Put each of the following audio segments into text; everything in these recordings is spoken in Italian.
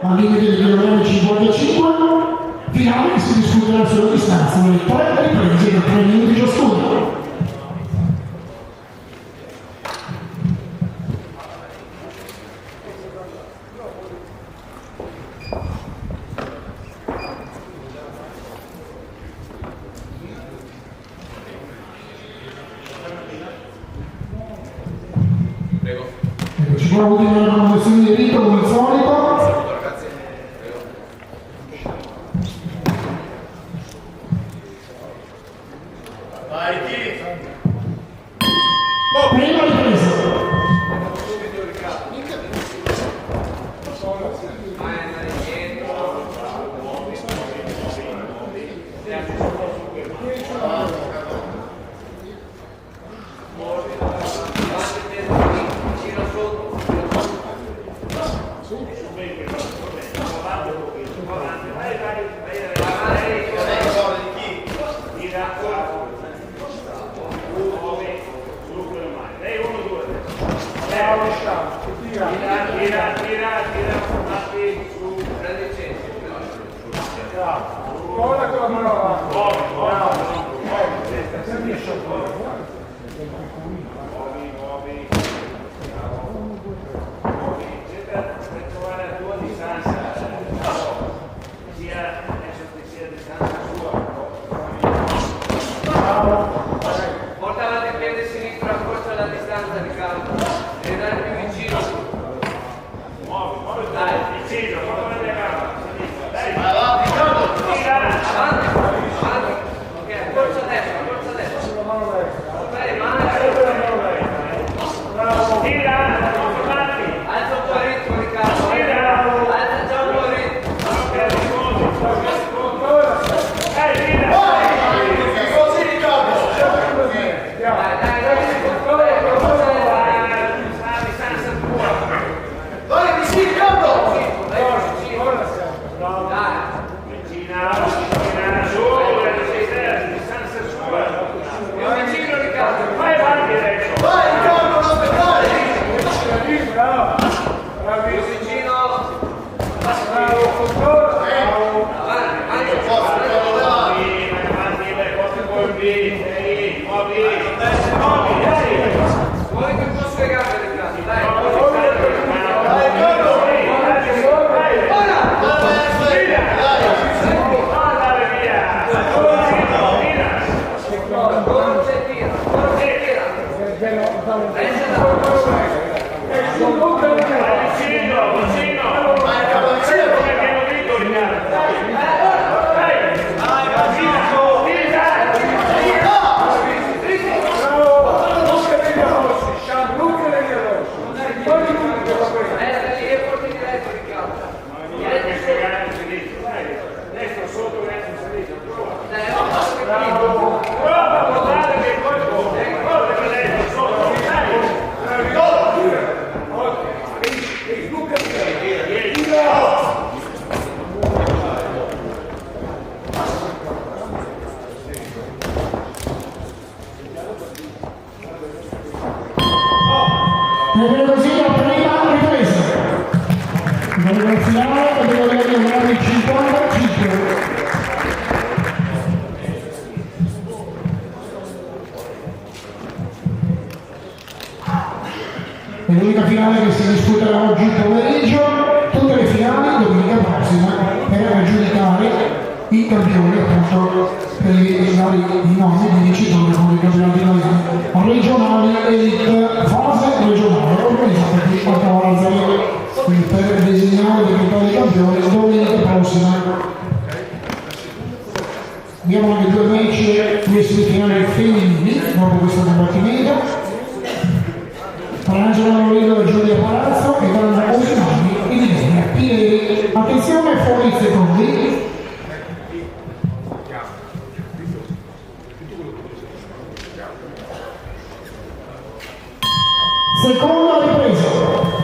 al limite di km 55, finale che si discuterà sulla distanza delle 3 riprese da 3 minuti ciascuno. Ci provo di una conversione di rito come al solito. Prima ripresa. È l'unica finale che si disputerà oggi pomeriggio, tutte le finali domenica prossima per aggiudicare i campioni appunto per i vari nomi di vincitori con i campionati regionali elite fase regionale organizzata qui a Cavarzari, quindi per designare i campioni domenica prossima. Abbiamo anche due match di semifinali femminili dopo questo combattimento. Angela Moreno e Giulia Palazzo e Donna Osimani in linea Pieri. Attenzione, fuori secondi. Seconda ripresa.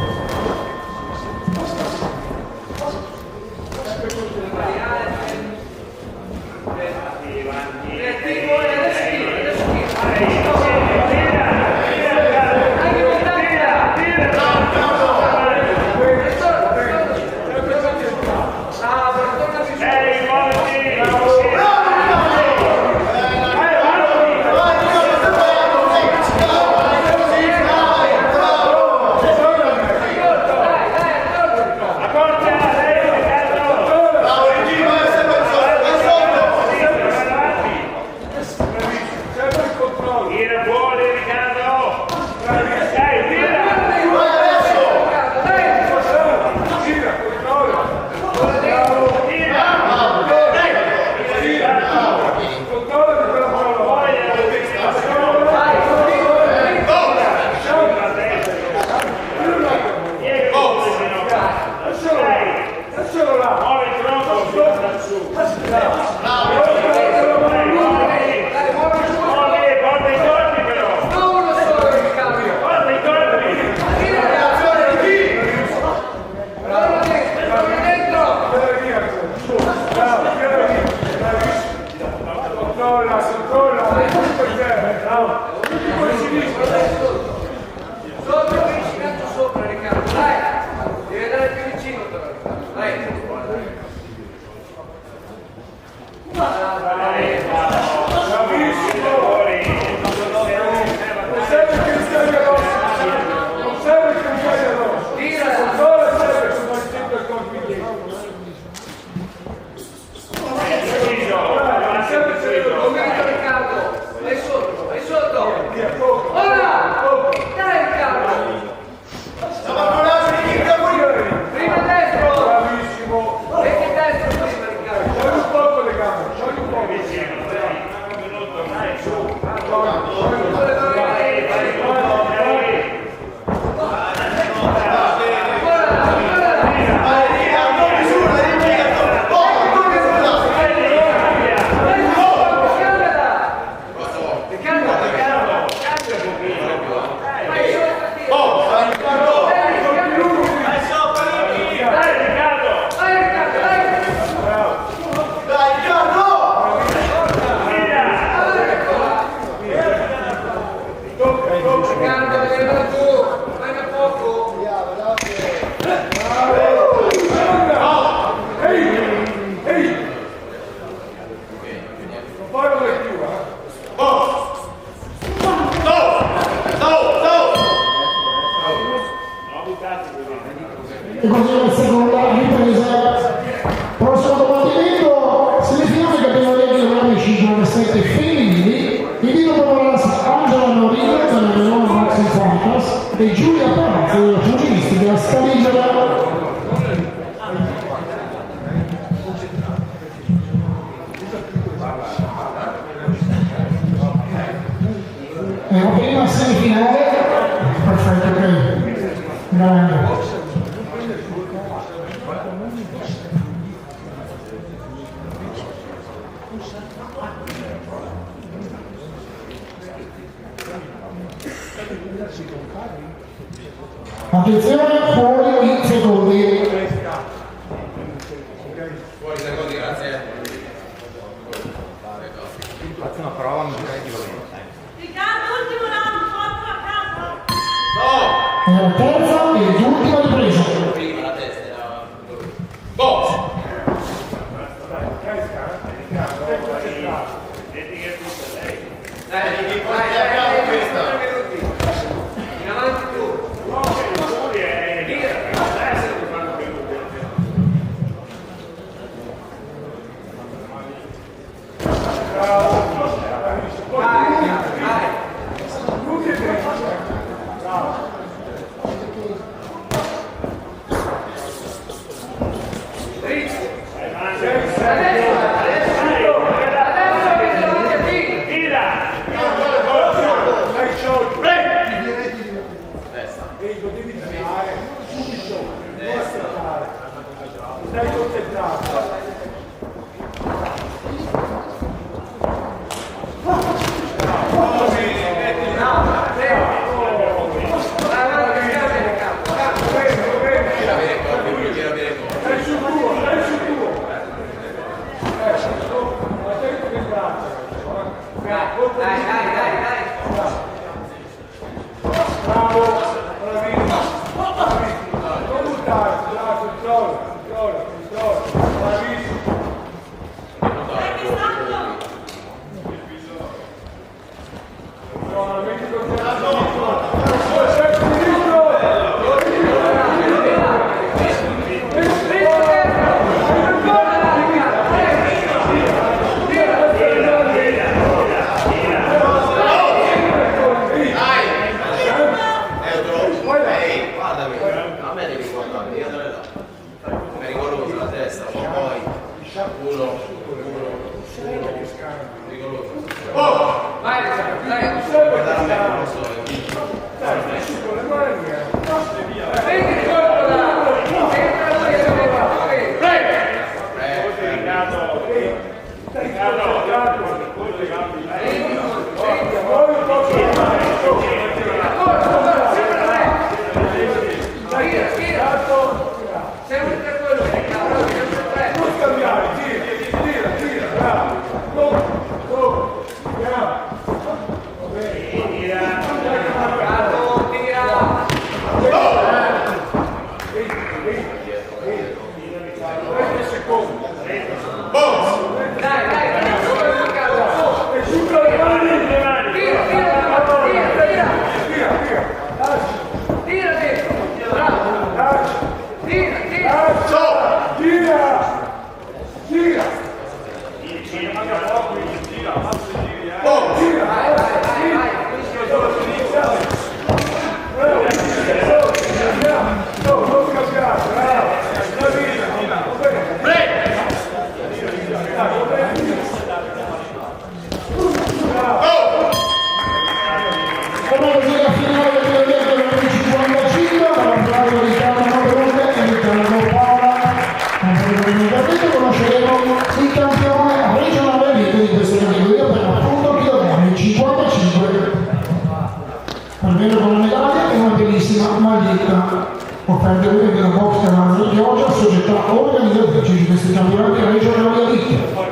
E così la seconda ripresa. Prossimo combattimento, semifinale categoria di amici 97 femminili. Il video proporrà Angela Norino della Melone Boxing Fighters e Giulia Palazzo della pugilistica Scaligera. È la prima semifinale. Perfetto, ok. Grande. Attenzione, fuori i secondi. Fuori secondi, grazie. Faccio una prova, mi direi di volere. Riccardo, ultimo round, forza a capo. No! È la terza e l'ultima ripresa. Prima la testa era... Box! Abbiamo questa. In avanti tu. Stai concentrato. Vai, almeno con la medaglia e una bellissima maglietta offerta della Box Canale di Chioggia, società organizzatrice di questi campionati regionali a vita.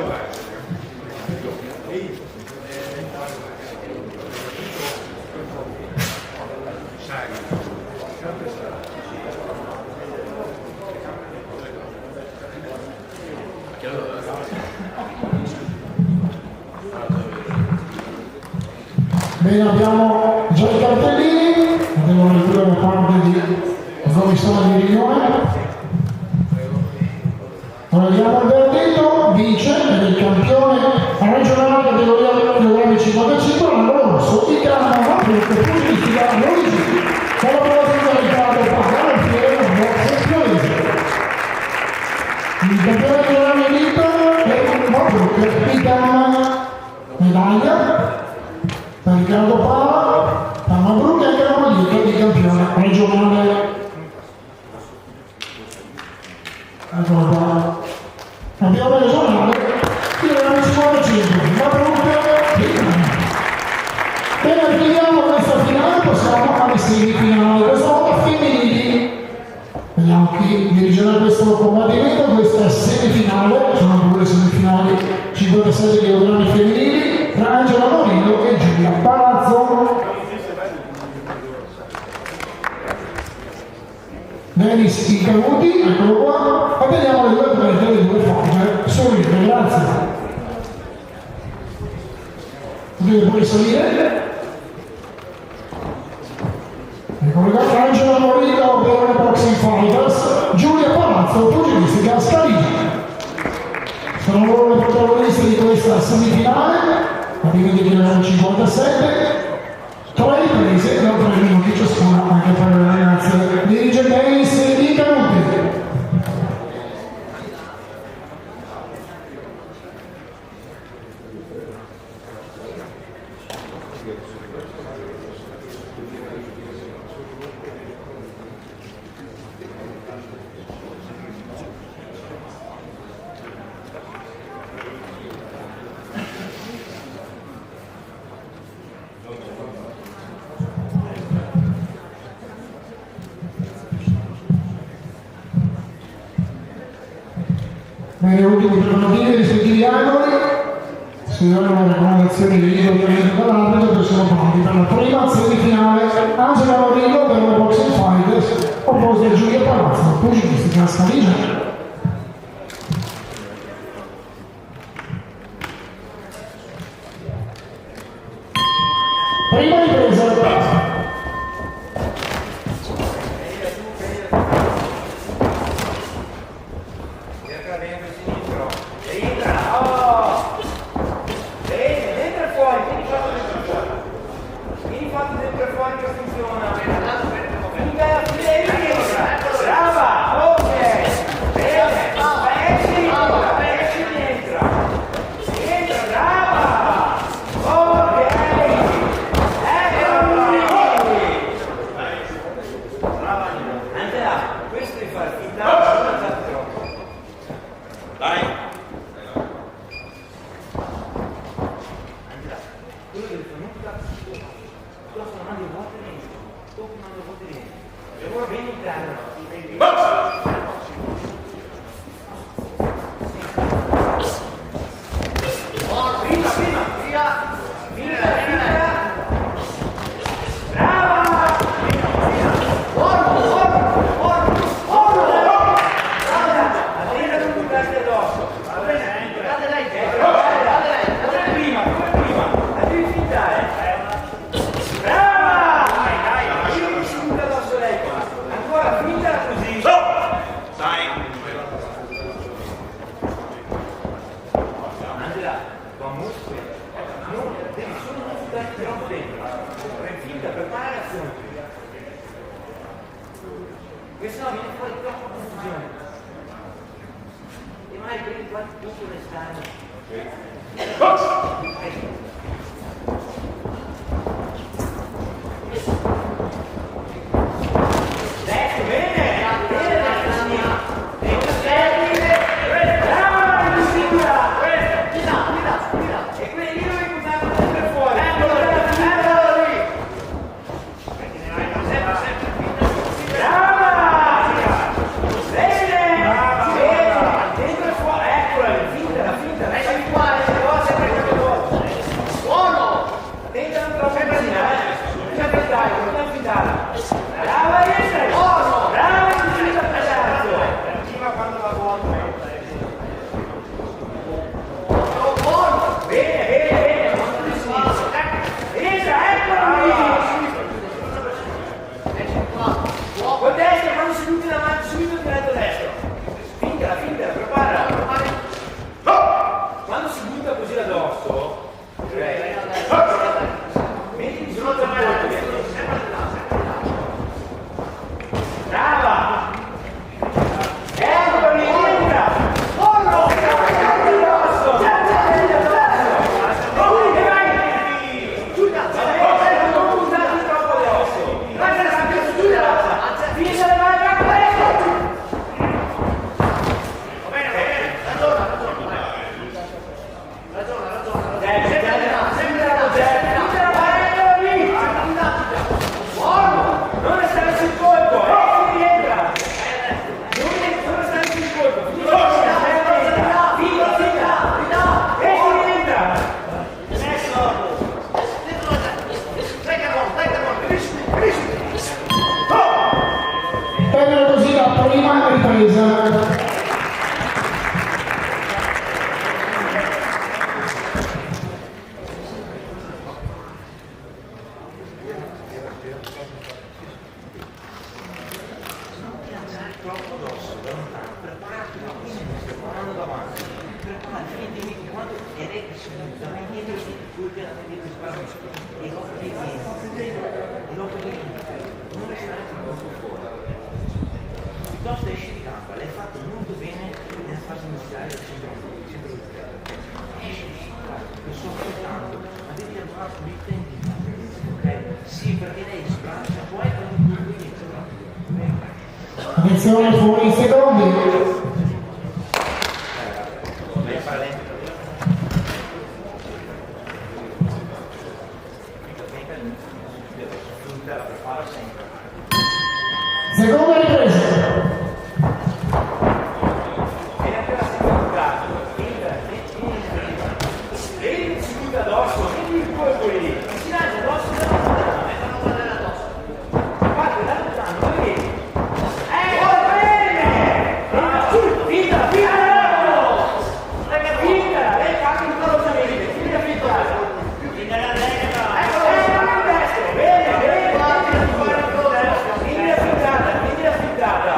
Bene, abbiamo già i cartellini, andiamo a lettura da parte di commissione di riunione. Ora diamo il verdetto, vince il campione regionale categoria kilogrammi 55, l'anno rosso, Italiano, perché pugilistica Luigi, con la prossima Riccardo Pagano, il fiero box Fiorese. Il campione regionale vinto è un Mabruc, Italiana, medaglia. Per Riccardo Pala, per Mabruc e anche la maglietta di campione regionale. Eccolo qua. Campione regionale, kilogrammi 55, Mabruc e Italia. Bene, finiamo questa finale, passiamo alle semifinali. Questa volta femminili. Vediamo chi dirigerà questo combattimento, questa semifinale, sono due semifinali, 57 kg femminili, tra Angela Morillo e Giulia Palazzo. Denis Incamuti, eccolo qua, e vediamo le due atlete, le due fogge. Solite, grazie. Potete poi salire. Eccolo qua, Angela Morillo per Boxing Fighters, Giulia Palazzo, pugilistica Scaliglia. Sono loro le protagoniste di questa semifinale, a livello di kg 57, 3 riprese da 3 minuti ciascuna anche per le ragazze. Dirige Denis Incamuti. Nelle ultime giornatine rispettivi angoli si danno le raccomandazioni di libro dall'arbitro che sono pronti per la prima semifinale. Angela Morillo per la Boxing Fighters opposta a Giulia Palazzo, pugilistica Scaliglia. Prima ripresa. troppo dentro. Finta, prepara l'azione. Questo no, viene fuori troppo confusione. E magari prendi qualche punto restare. Piuttosto esci di campo, l'hai fatto molto bene nella fase iniziale del centro di terra. Esci di campo, lo sto aspettando, ma devi lavorare con il tempo, ok? Sì, perché lei sbraccia, poi quando tu inizia. Attenzione, fuori i secondi. Lei fa lento. La prepara sempre. Seconda ripresa. E anche la seconda. Vedi si butta addosso, vedi il colpo lì. Si lancia addosso e non guardare addosso. Guarda, da lontano, lo vedi? Bene! Finta! Lei fa anche incoraggiamento, finta finta. Bene! Quindi affittata,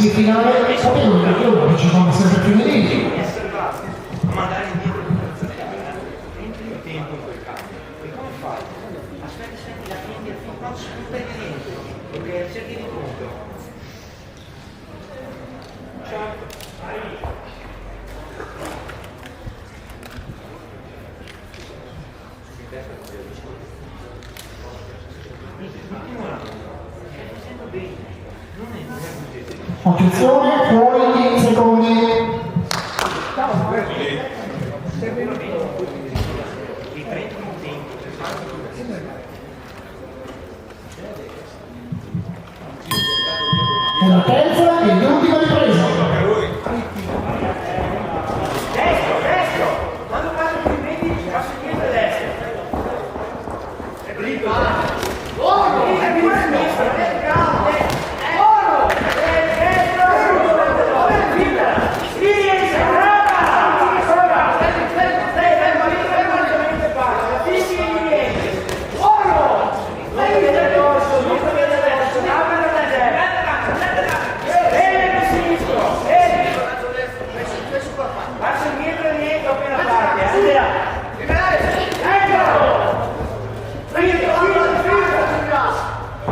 semifinale, sapevo che io ci sono sempre femminili. Essere bravo a mandare indietro entri il tempo in quel caso. E come fai? Aspetti la fine del film quando si butta dentro, perché cerchi di conto. Ciao. Attenzione, fuori 10 secondi. E la terza e l'ultima ripresa. Destro! Quando fai i movimenti passo indietro e destro. È dritto. È più a sinistra,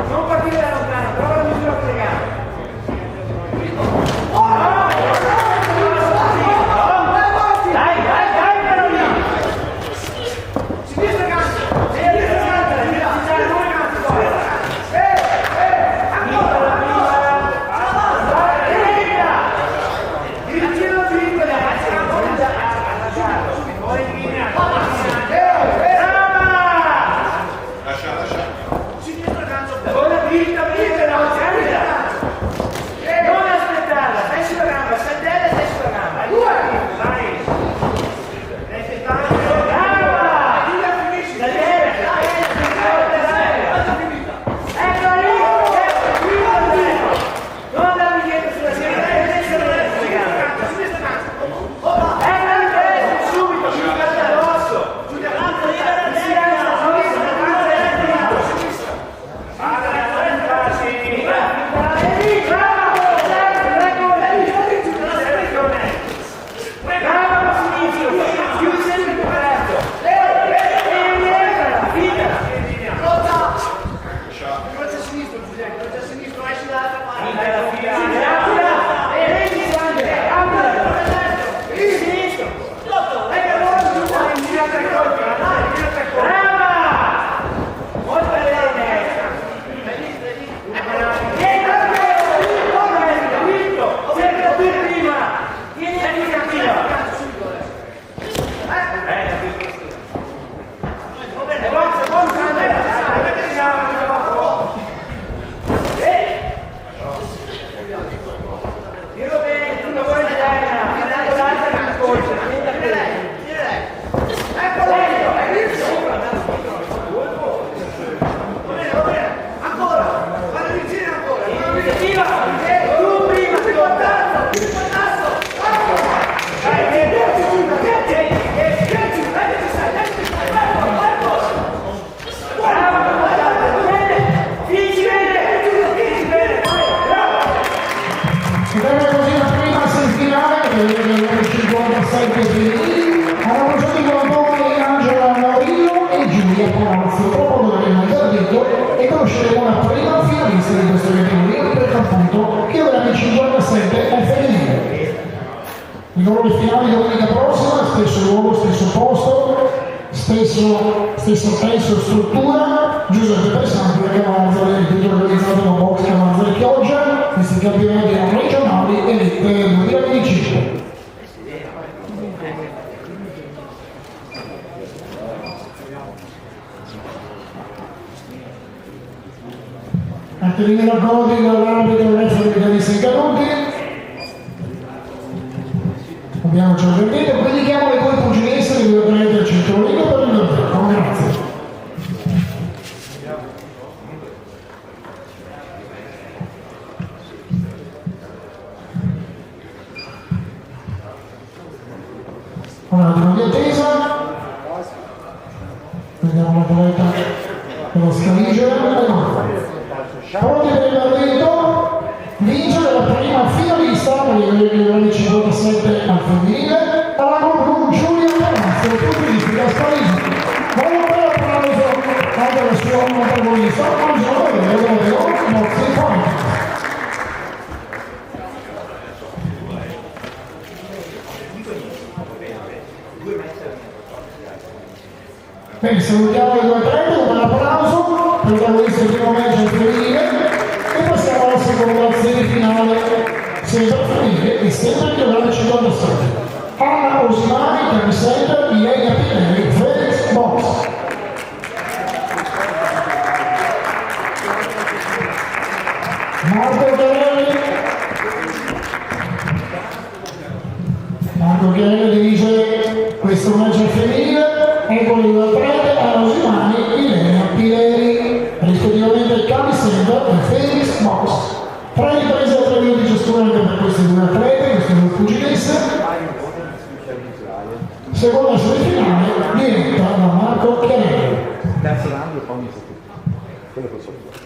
non partire da lontano, prova la misura collegata. Dai, però lì! Sinistra canto! Sinistra canto! Due canti poi! Ancora! Dirigino la diritta, poi in linea! Non aspettarla, stai sulla gamba, sandella e stai sulla gamba. Vai! Ecco lì! Non andarmi dietro sulla sinistra, ecco lì, subito, sul calcio rosso! E conosceremo la prima finalista di questo categoria per appunto che dovrà il 57 al femminile. Il loro finale domenica prossima, stesso luogo, stesso posto, stesso testo, struttura, Giuseppe Pessanti da Cavazzole, il titolo organizzato da Box Cavazzole Chioggia, questi campionati regionali Elite 2025. A tenere a godi dall'arbitro del resto dei canisti caduti. Abbiamo già avvertito, quindi chiamo le due pugiliste di due atleti al cinturino per il verdetto. Grazie. Un attimo di attesa. Vediamo l'atleta dello Scaligera. Pronti per il verdetto? Vince la prima fila femminile, alla Gru Giulia Palazzo, tutti di Gasparini. Un bel applauso anche al suo protagonista, buongiorno, Mozzi Point. Bene, salutiamo i due atleti, un applauso, protagonista del primo match al femminile e passiamo alla seconda semifinale, sempre femminile e sempre il giocare 57. Anna Osimani, camisetta, Ilenia Pinelli, Felix Box. Marco Chiarelli dirige questo match al femminile. Ecco le due atlete, Anna Osimani e Ilenia Pileri, rispettivamente camisetta e Felix Box. 3 riprese a 3 minuti ciascuna anche per queste due atlete, queste due pugilesse. Seconda semifinale diretta da Marco Chiarelli. Terzo round e poi inizia tutto. Quello che so io.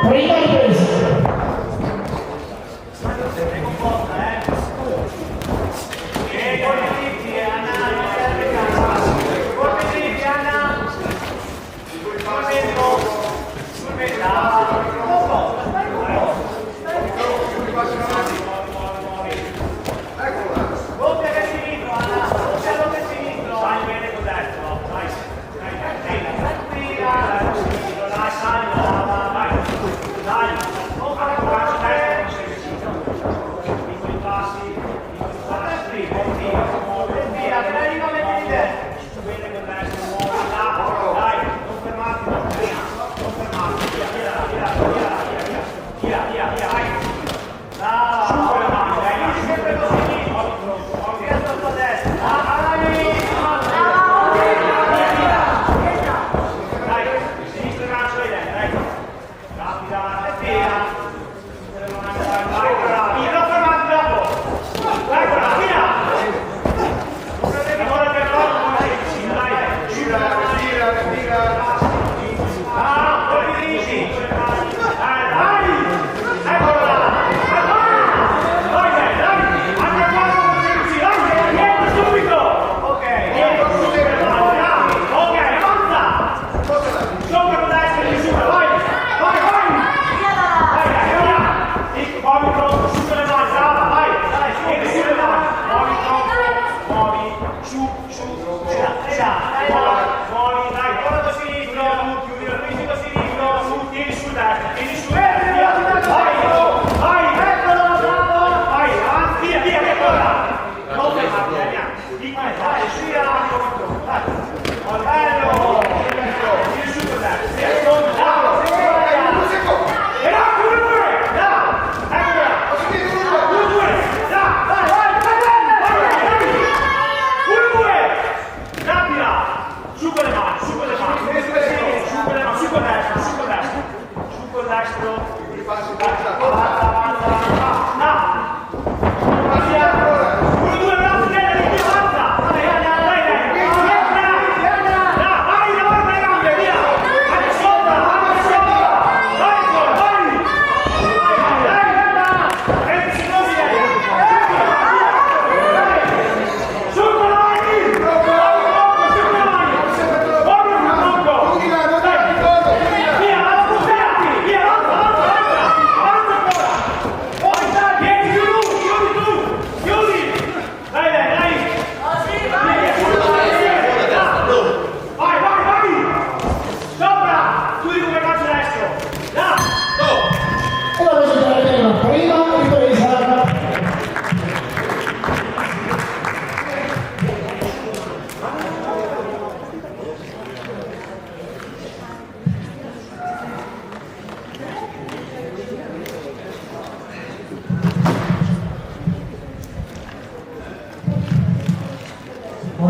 Prima ripresa.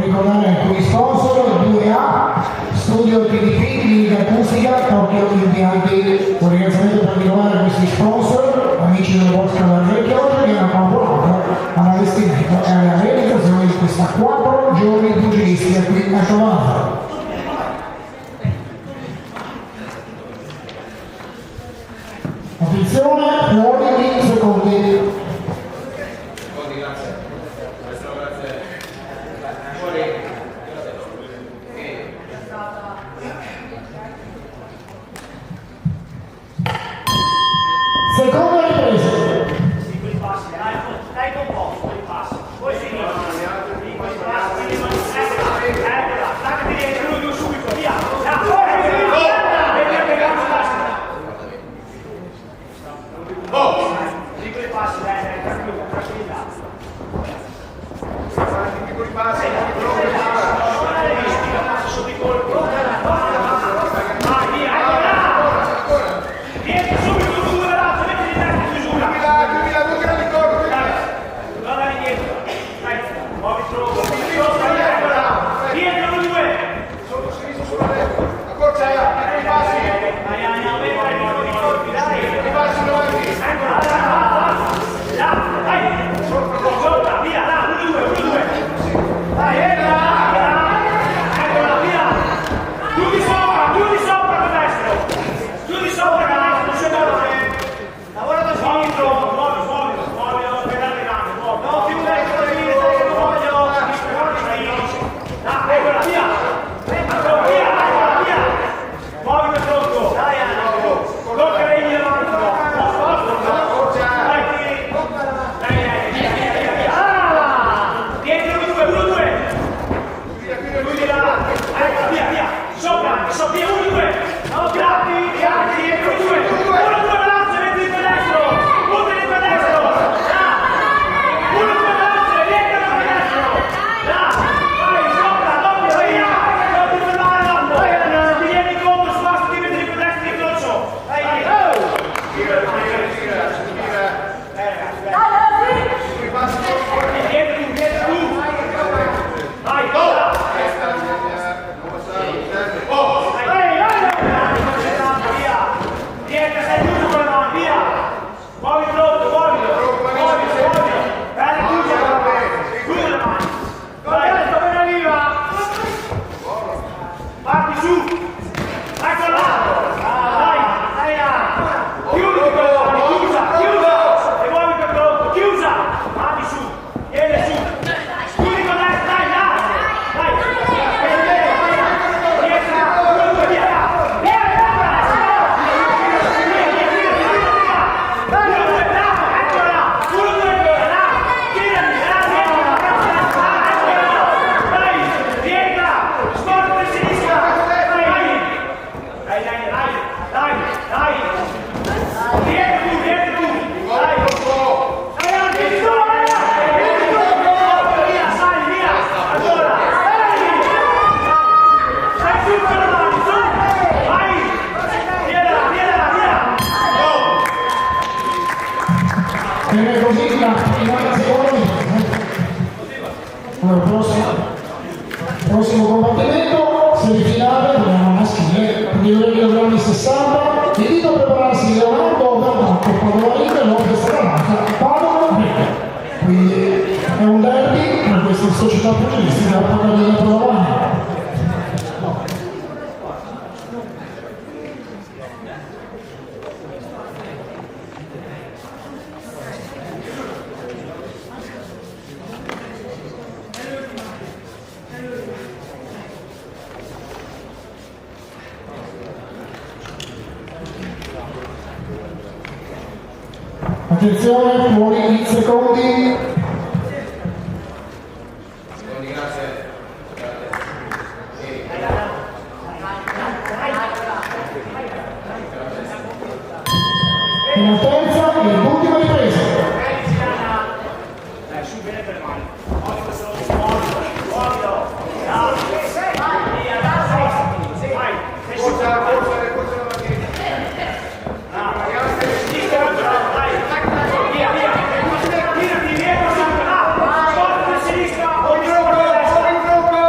ricordare alcuni sponsor: 2A, studio TDP, clinica acustica, Tokyo Impianti. Un ringraziamento particolare a questi sponsor, amici del Bosco della Chioggia, che hanno collaborato all'allestimento e alla realizzazione di questa 4 giorni pugilistica qui a Covano. Attenzione, fuori in secondi. Grazie. Seconda ripresa. Piccoli passi, dai composto, piccoli passi. Poi sinistra. Piccoli passi, eccola, staccati dentro, lui giù subito, via. Piccoli passi, dai, tranquillità. Piccoli passi. Sotto i colpi. Vai, via, eccola. Vieni subito, due l'altro, metti di testa in chiusura. Guarda indietro. Dai, muovi troppo. Dietro due. Sotto sinistra sulla destra. Accorcia, piccoli passi. Piccoli passi avanti. Bene, così la prima seconda. Allora, prossimo combattimento, semifinale, dobbiamo maschile, quindi 2,60 kg. Invito a prepararsi Leonardo Bernacco, Padovani, Lopez Granata, Paolo Ricca. Quindi è un derby per questa società pugilistica a Padovani Padovani. Attenzione, fuori in secondi. Grazie. E la terza e l'ultima ripresa. Su bene per mano. Muovilo. Vai. Forza la mattina. Via. Tirati dietro, porta a sinistra, o di sopra a destra.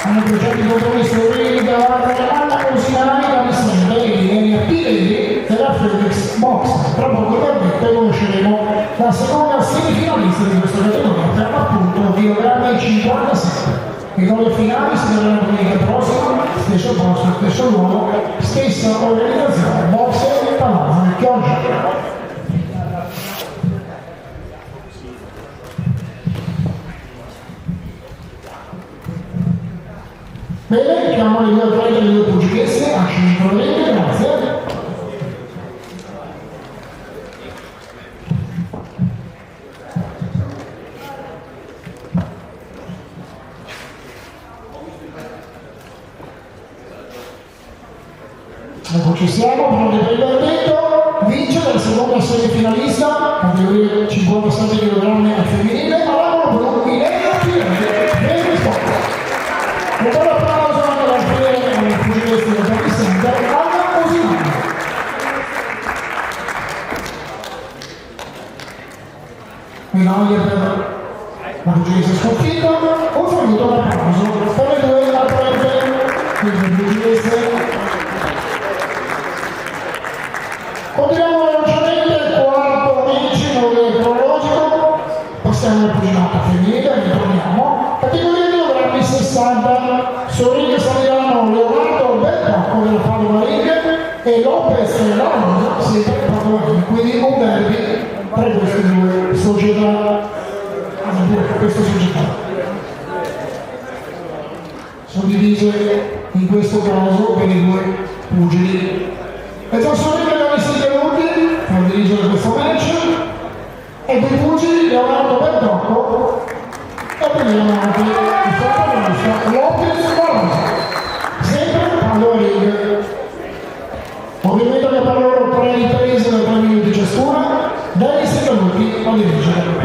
hanno progetti di compromesso Eureka, Anna Cosinani, Cavissani, Pellegrini, Pilleri e la Felix Box. Tra poco ovviamente conosceremo la seconda semifinalista di questa categoria, per appunto chilogrammi 57. I gol finali si terranno domenica prossima, stesso posto, stesso luogo, stessa organizzazione, boxe e palazzo, Chioggia. Bene, chiamo le due atlete delle due pugilesse a centro rete, grazie. Ecco, ci siamo, pronti per il verdetto. Vince la seconda semifinalista, categoria 57 kg al femminile, Pallavolo Blu, Milena Pirelli. Ben risposto. Un buon applauso anche alla pugilista del Tony Center, Anna Cosinani. Medaglia per la pugilista sconfitta, un saluto un applauso per le due atlete del pugiliste. Continuiamo velocemente il quarto vicino del cronologico, passiamo al pugilato femminile, ritorniamo. Categoria di kilogrammi 60, Soringa Saliano, Leonardo Bertocco della Padova Ring e Lopez Larosa, sempre Padova Ring, quindi un derby tra queste due società. Queste società sono divise in questo caso per i due pugili. E già sono per dirigere questo match e dei pugili Leonardo Bertocco e vediamo anche il protagonista Lopez Larosa, sempre Padova Ring. Ovviamente che per loro 3 riprese da 3 minuti ciascuna, dai 6 minuti a dirigere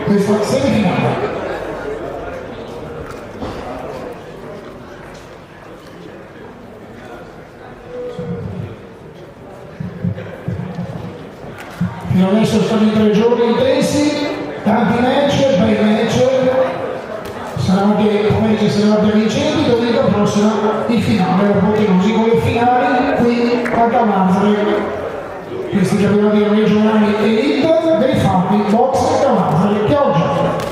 questa semifinale. Fino adesso sono stati 3 giorni intensi, tanti match, bei match, saranno anche pomeriggio, saranno anche vincenti, domenica prossima il finale, apoteosi con le finali qui a Cavazzari. Questi campionati regionali elite dei fatti box Cavazzari, Chioggia.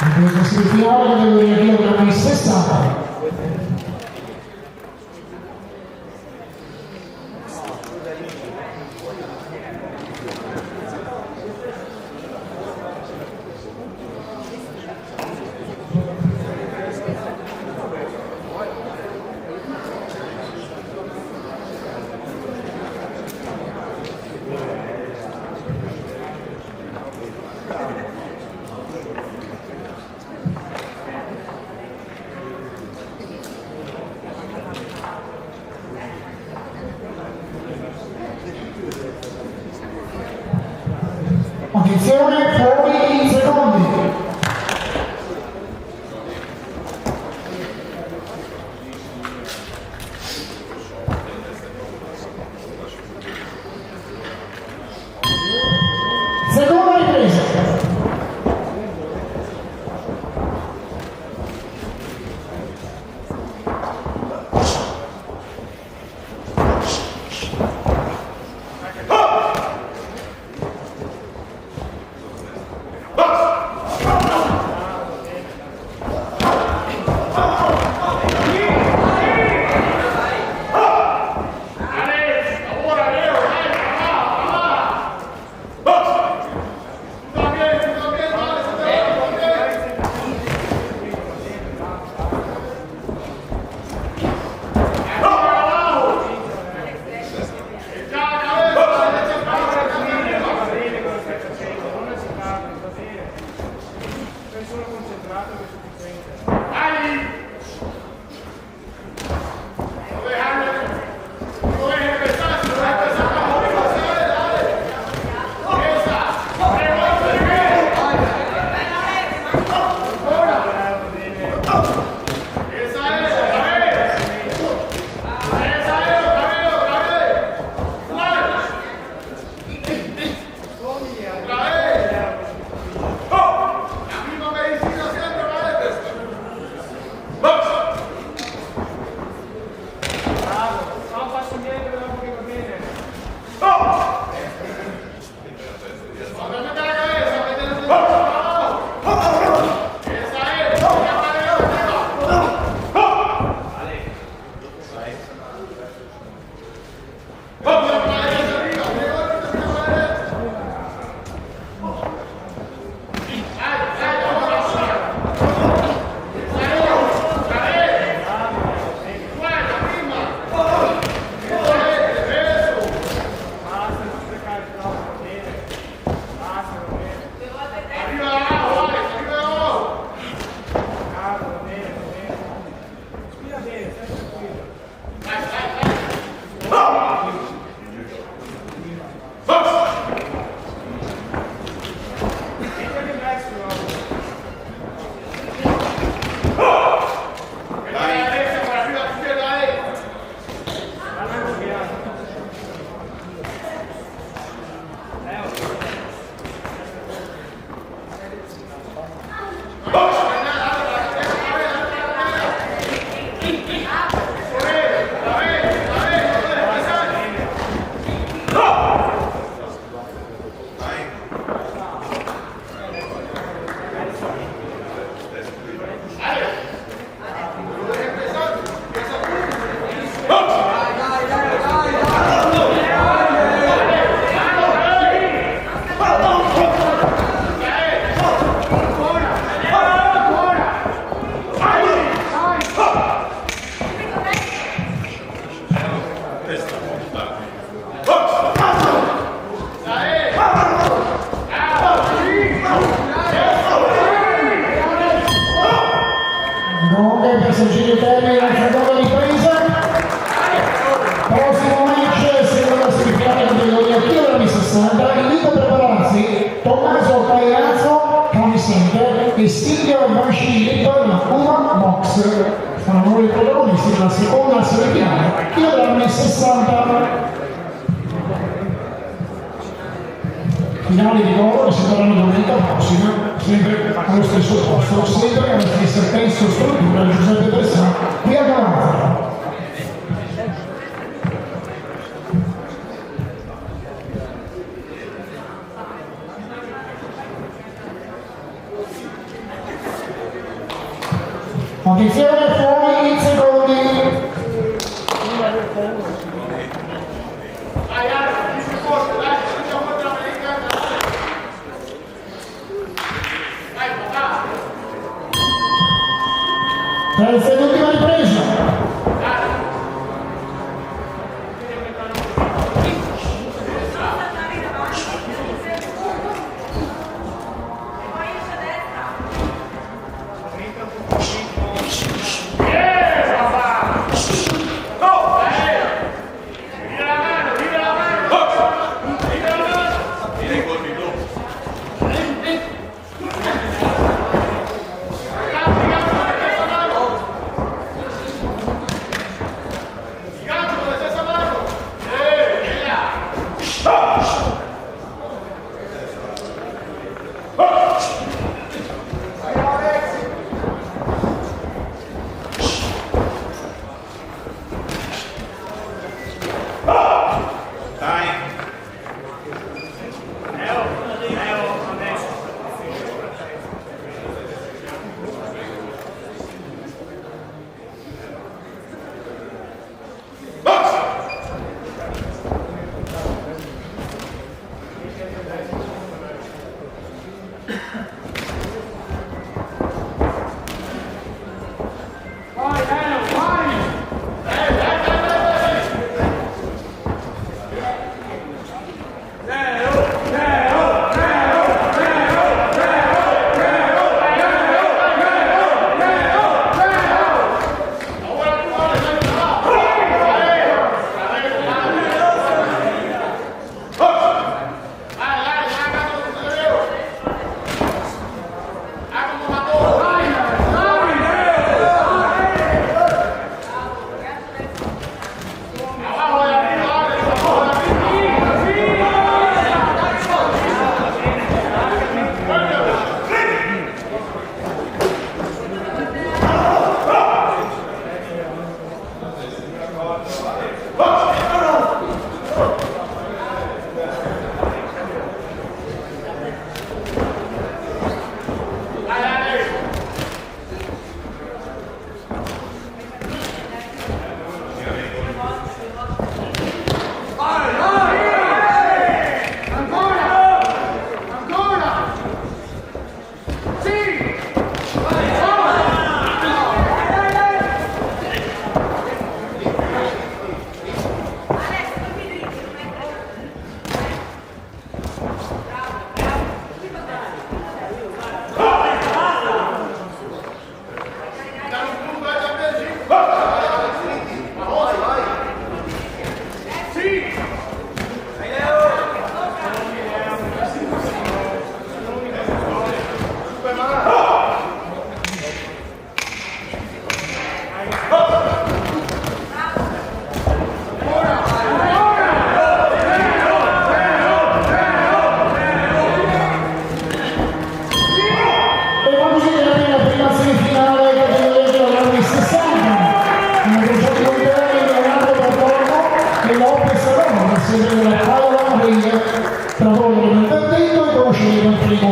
In questa semifinale categoria chilogrammi 60. Attenzione, fuori in secondi. Seconda ripresa. Sergio Terni, la seconda ripresa. Prossimo match, seconda semifinale categoria chilogrammi 60. Invito a prepararsi Tommaso Cairazzo, Cami Center, e Silvio Vascilli per la Puma Box. Saranno i protagonisti della seconda semifinale chilogrammi 60. Finali di loro che si faranno domenica prossima, sempre allo stesso posto, sempre alla stessa penso struttura Giuseppe Bersà, qui a Galanza. Attenzione, fuori in secondi. Dai, Alex, sul posto, dai, facciamo la americana. Dai, va. 3 secondi la ripresa.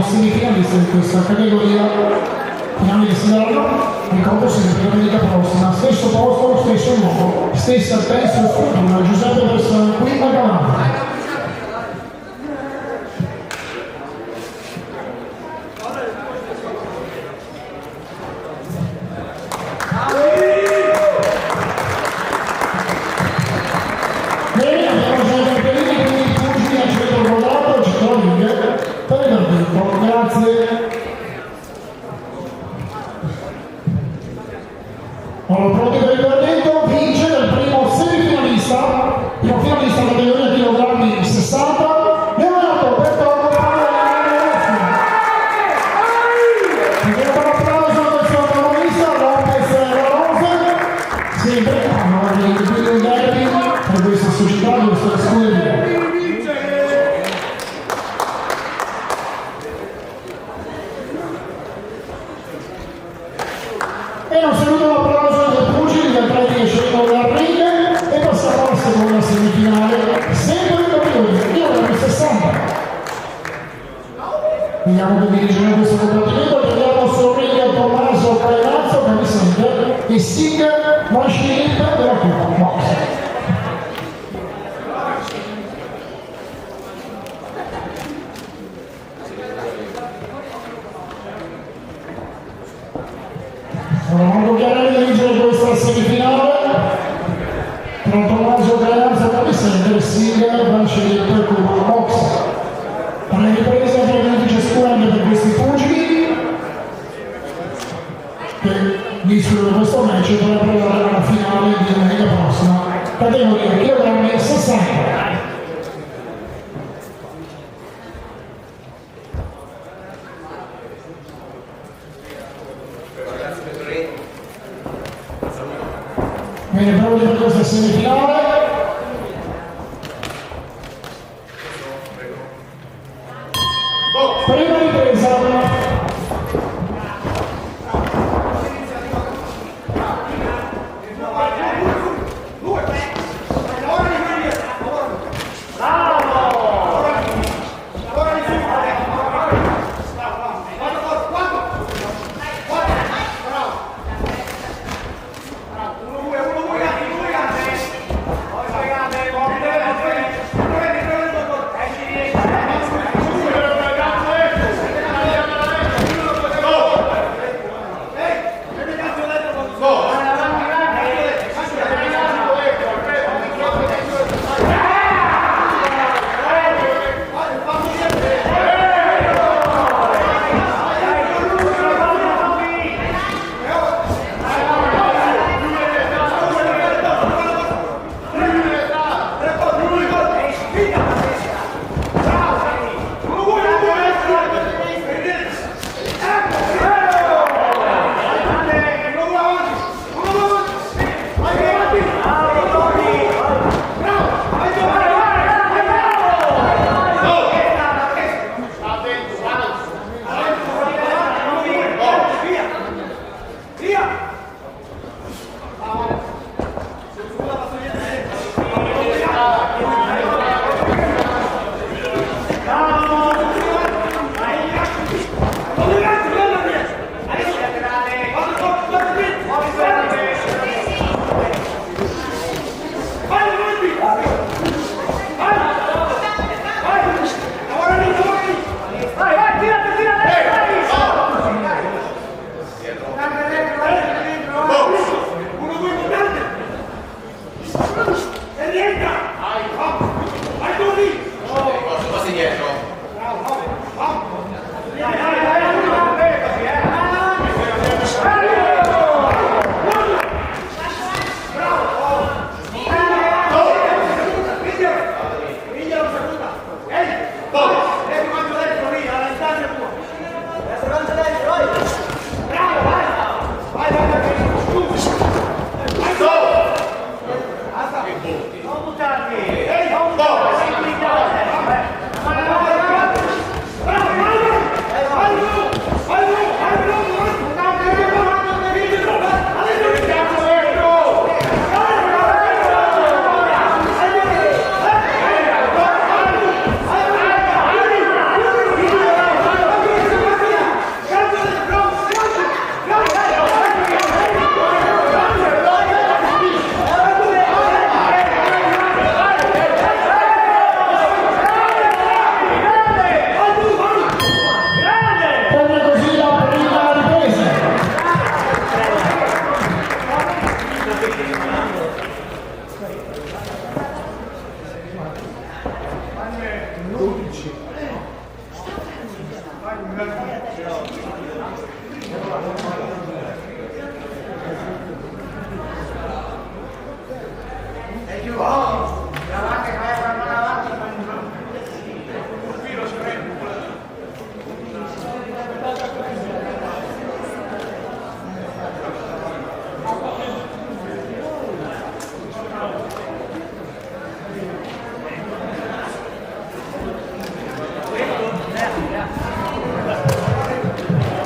Semifinalista di questa categoria, finale che si daranno, ricordo sempre domenica prossima, stesso posto, stesso luogo, stessa terza struttura, Giuseppe Persano qui a Cavallo. E un saluto e un applauso ai pugili, gli atleti che scendono dal ring e passiamo alla seconda semifinale, sempre in campione, io ero 60. Vediamo che dirigere questo combattimento, vediamo sul ring Tommaso Cainazzo, Camisente e Sig Machine della Coppa Box. Molto chiaramente dice questa semifinale tra Tommaso Cainazzo, Camisente e Sig Machine della Coppa Box. Alle riprese ovviamente ciascuno anche per questi pugili che disfruttano questo match per provare alla finale di domenica prossima, categoria chilogrammi 60. Bene, pronti per questa semifinale. Prima ripresa.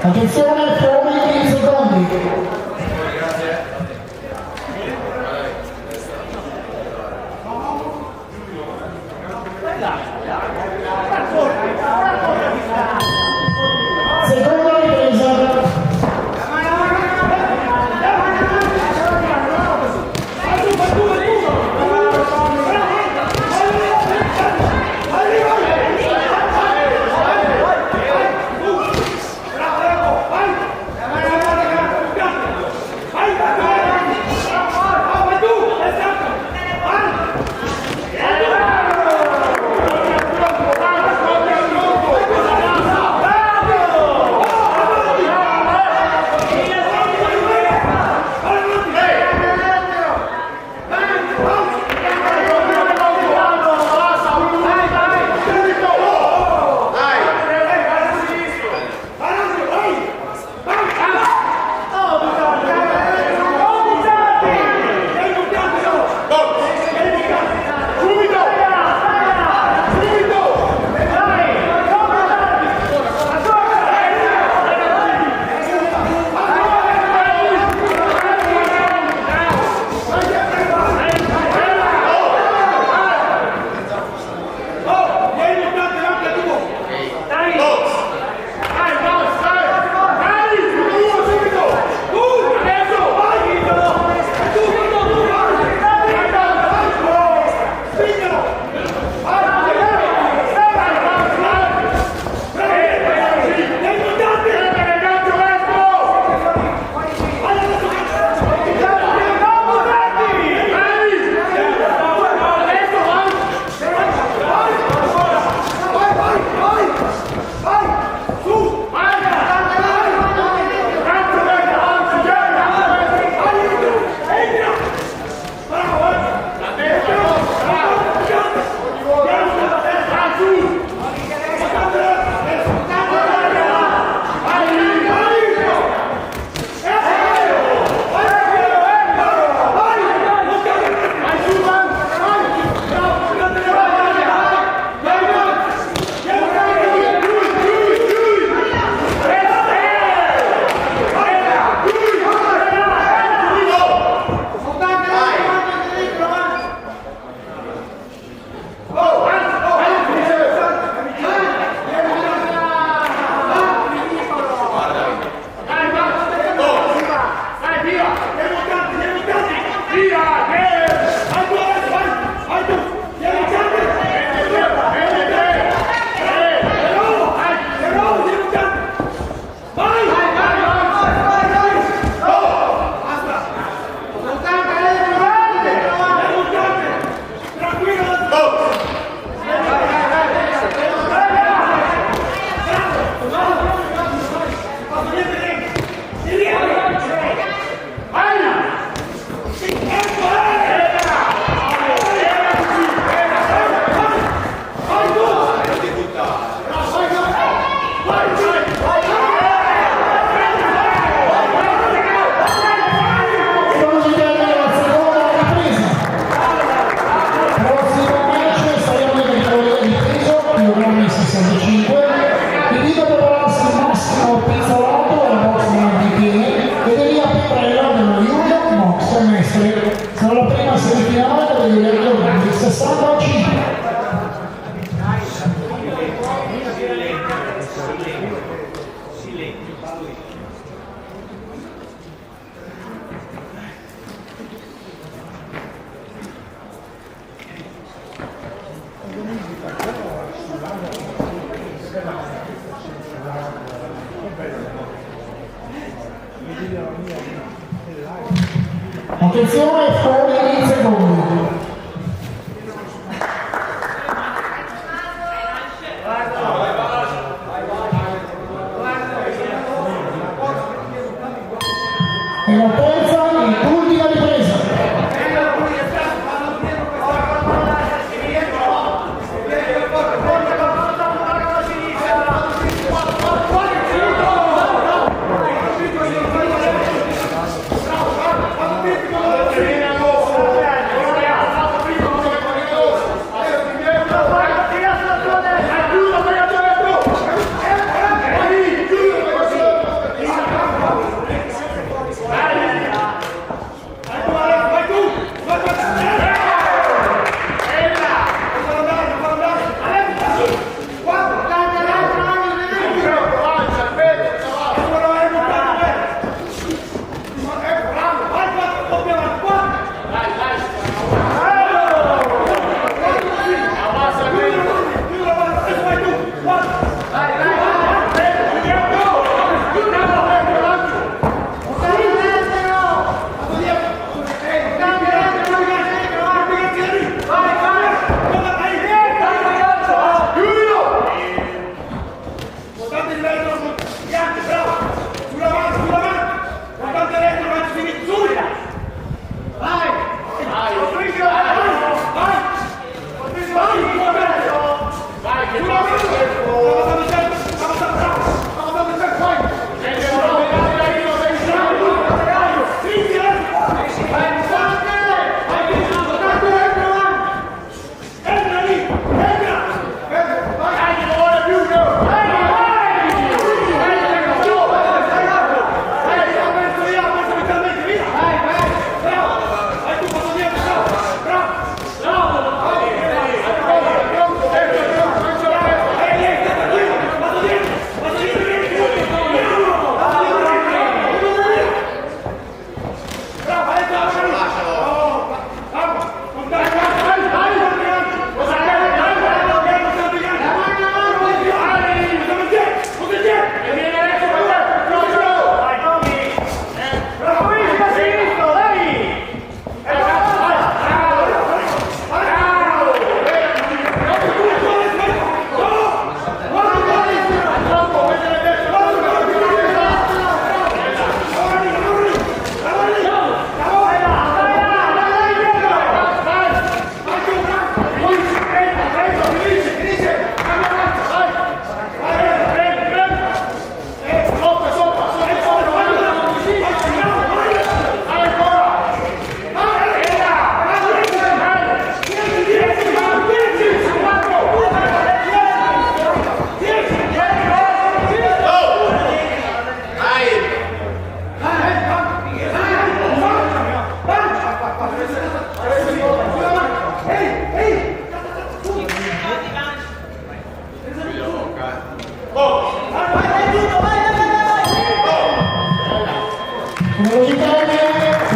Attenzione, fuori 15 secondi. Seconda ripresa. Attenzione, fuori in secondi. E la terza, l'ultima ripresa.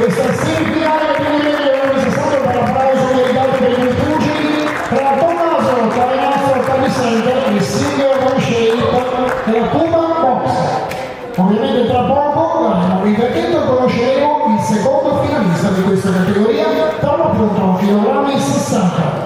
Questa semifinale del 2060 per l'applauso dedicato per i due pugili tra Tommaso Cavenazzo Carnisente e Silvio Shape della Puma Box. Ovviamente tra poco daremo divertendo e conosceremo il secondo finalista di questa categoria, trovo appunto chilogrammi 60.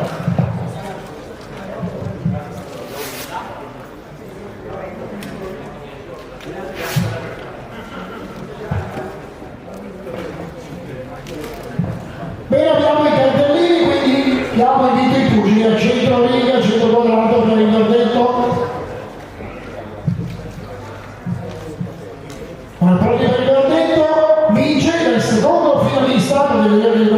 Bene, abbiamo i cartellini, quindi diamo invito i pugili al centro riga, centro quadrato per il verdetto. Come pronti per il verdetto, vince il secondo finalista delle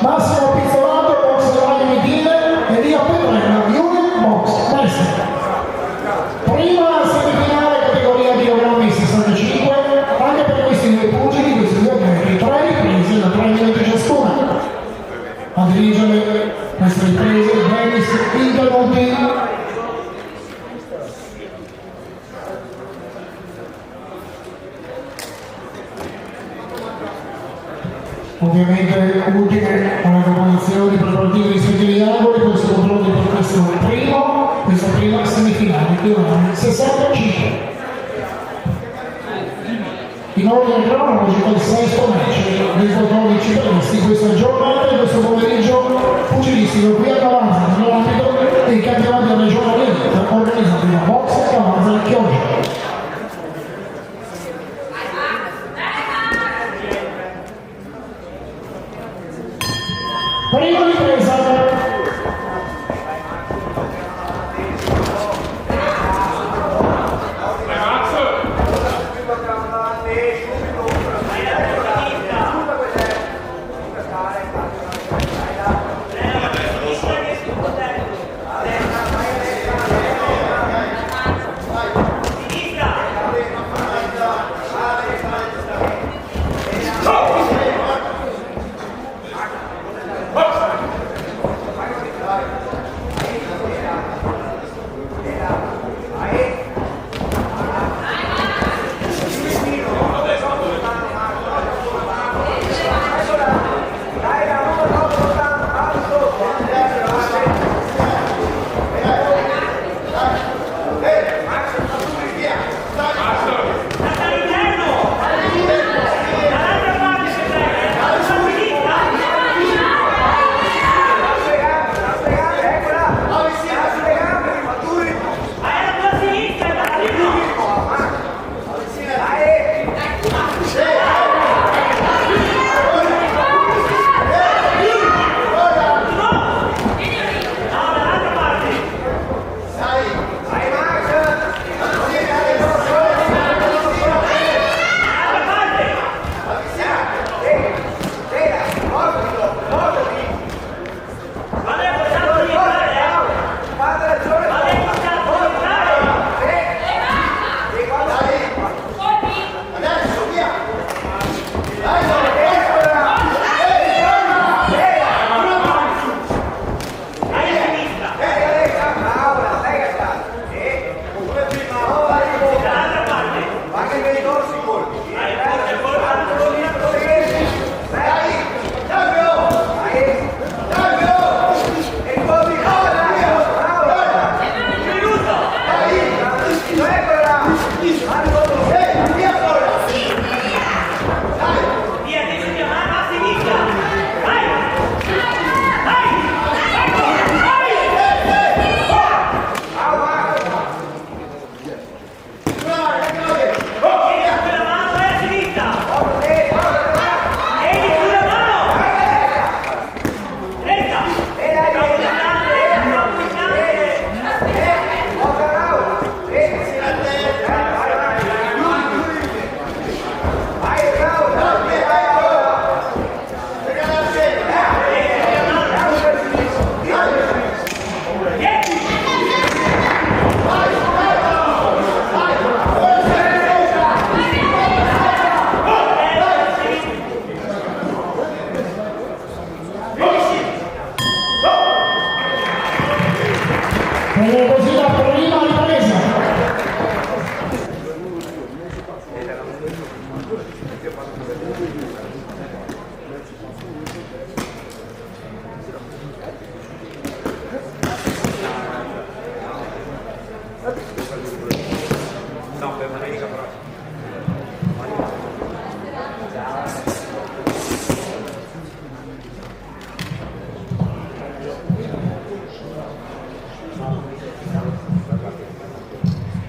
Massimo Pizzolato, box della Michele e Lia Petrella, Unit Box, Messi. Prima semifinale categoria chilogrammi 65, anche per questi due pugili, questi due atleti, 3 riprese da 3 minuti ciascuna. A dirigere queste riprese Dennis Intermonti. Ovviamente ultime alla composizione preparativi rispettivi di angoli, questo controllo per questo primo, questa prima semifinale, chilogrammi 65. In ordine cronologico il sesto match dei 14 previsti in questa giornata e questo pomeriggio pugilistico qui a Cavanza nell'ambito dei campionati regionali elite organizzati da Box Cavanza e Chioggia. Prima ripresa.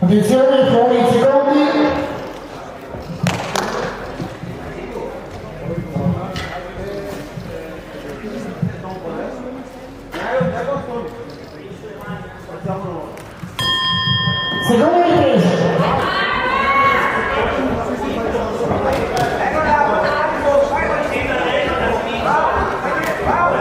Attenzione, fuori i secondi. Seconda ripresa. Bravo!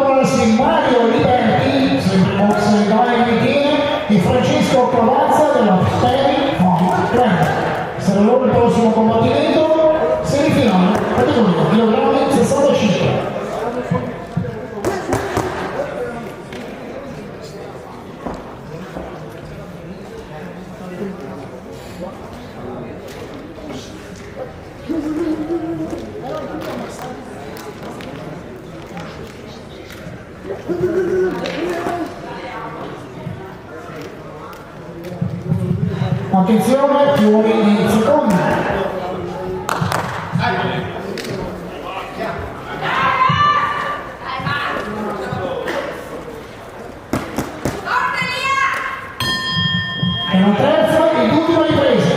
trovarsi Mario Liberti, sempre box Dai e Francesco Cavazza della Ferry Fun Club. Sarà loro il prossimo combattimento, semifinale, categoria chilogrammi 65. Attenzione, fiori in seconda. E la terza ed ultima ripresa.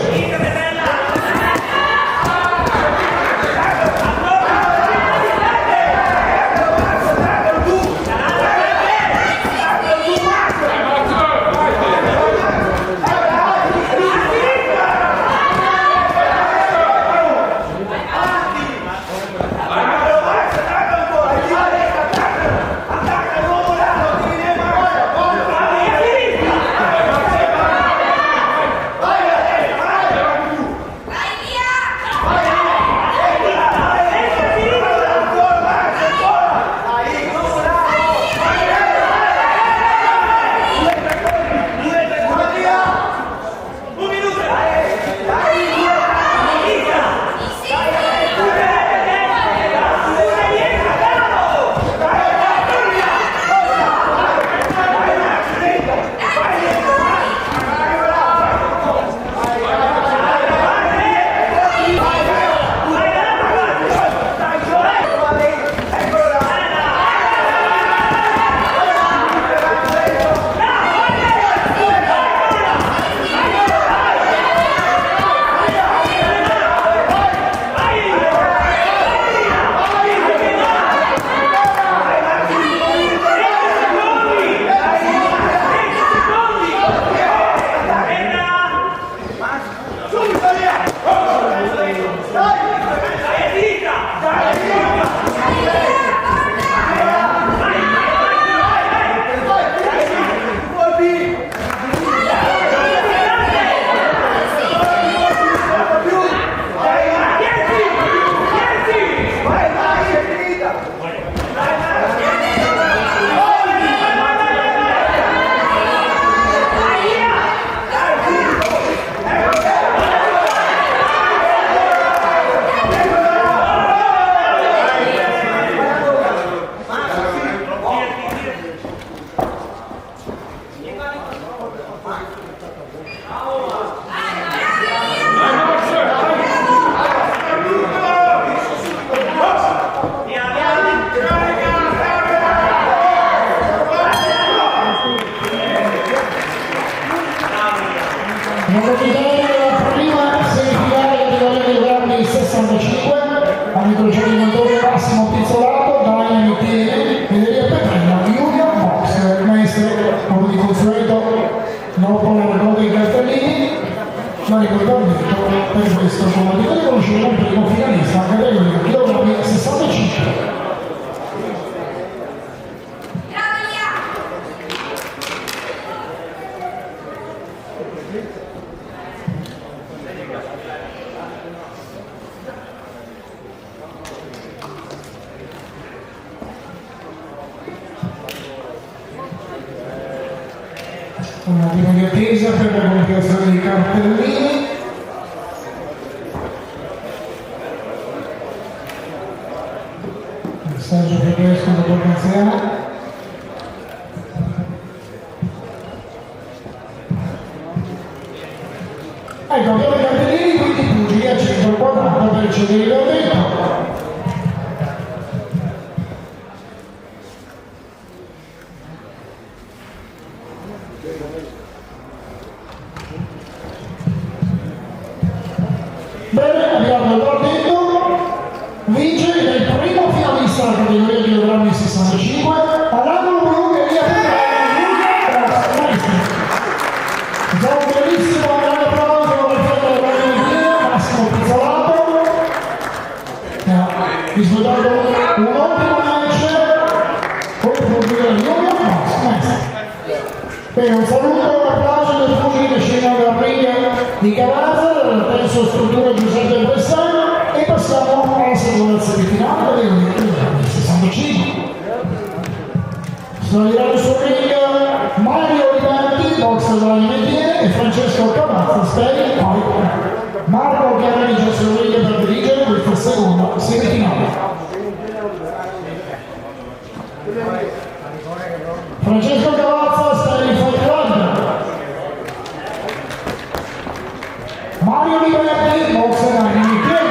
Per questo combattimento conosciamo il primo finalista, categoria chilogrammi 65. Un attimo di attesa per la compilazione dei cartellini. Sergio Fedesco da Borgonziano. Ecco, abbiamo i cartellini, quindi i pugili a centro quadrato per ricevere l'evento. Bene, abbiamo il verdetto, vince il primo finalista della categoria chilogrammi 65, all'angolo blu e via per un bellissimo grande applauso per il Massimo Pizzolato. pubblico del Junior, bene, un saluto e un applauso del pubblico che scendono dalla riga di Cavazza, dal terzo struttura Giuseppe Bressano, e passiamo alla seconda semifinale del 65. Sono arrivati sul ring Mario Olivanti, box della Limetiere, e Francesco Cavazza, Stay Pipe. Marco Chiarani già sul ring per dirigere questa seconda semifinale. Francesco Cavazza, Stay Fight Club. Mario Olivanti, box della Limetiere.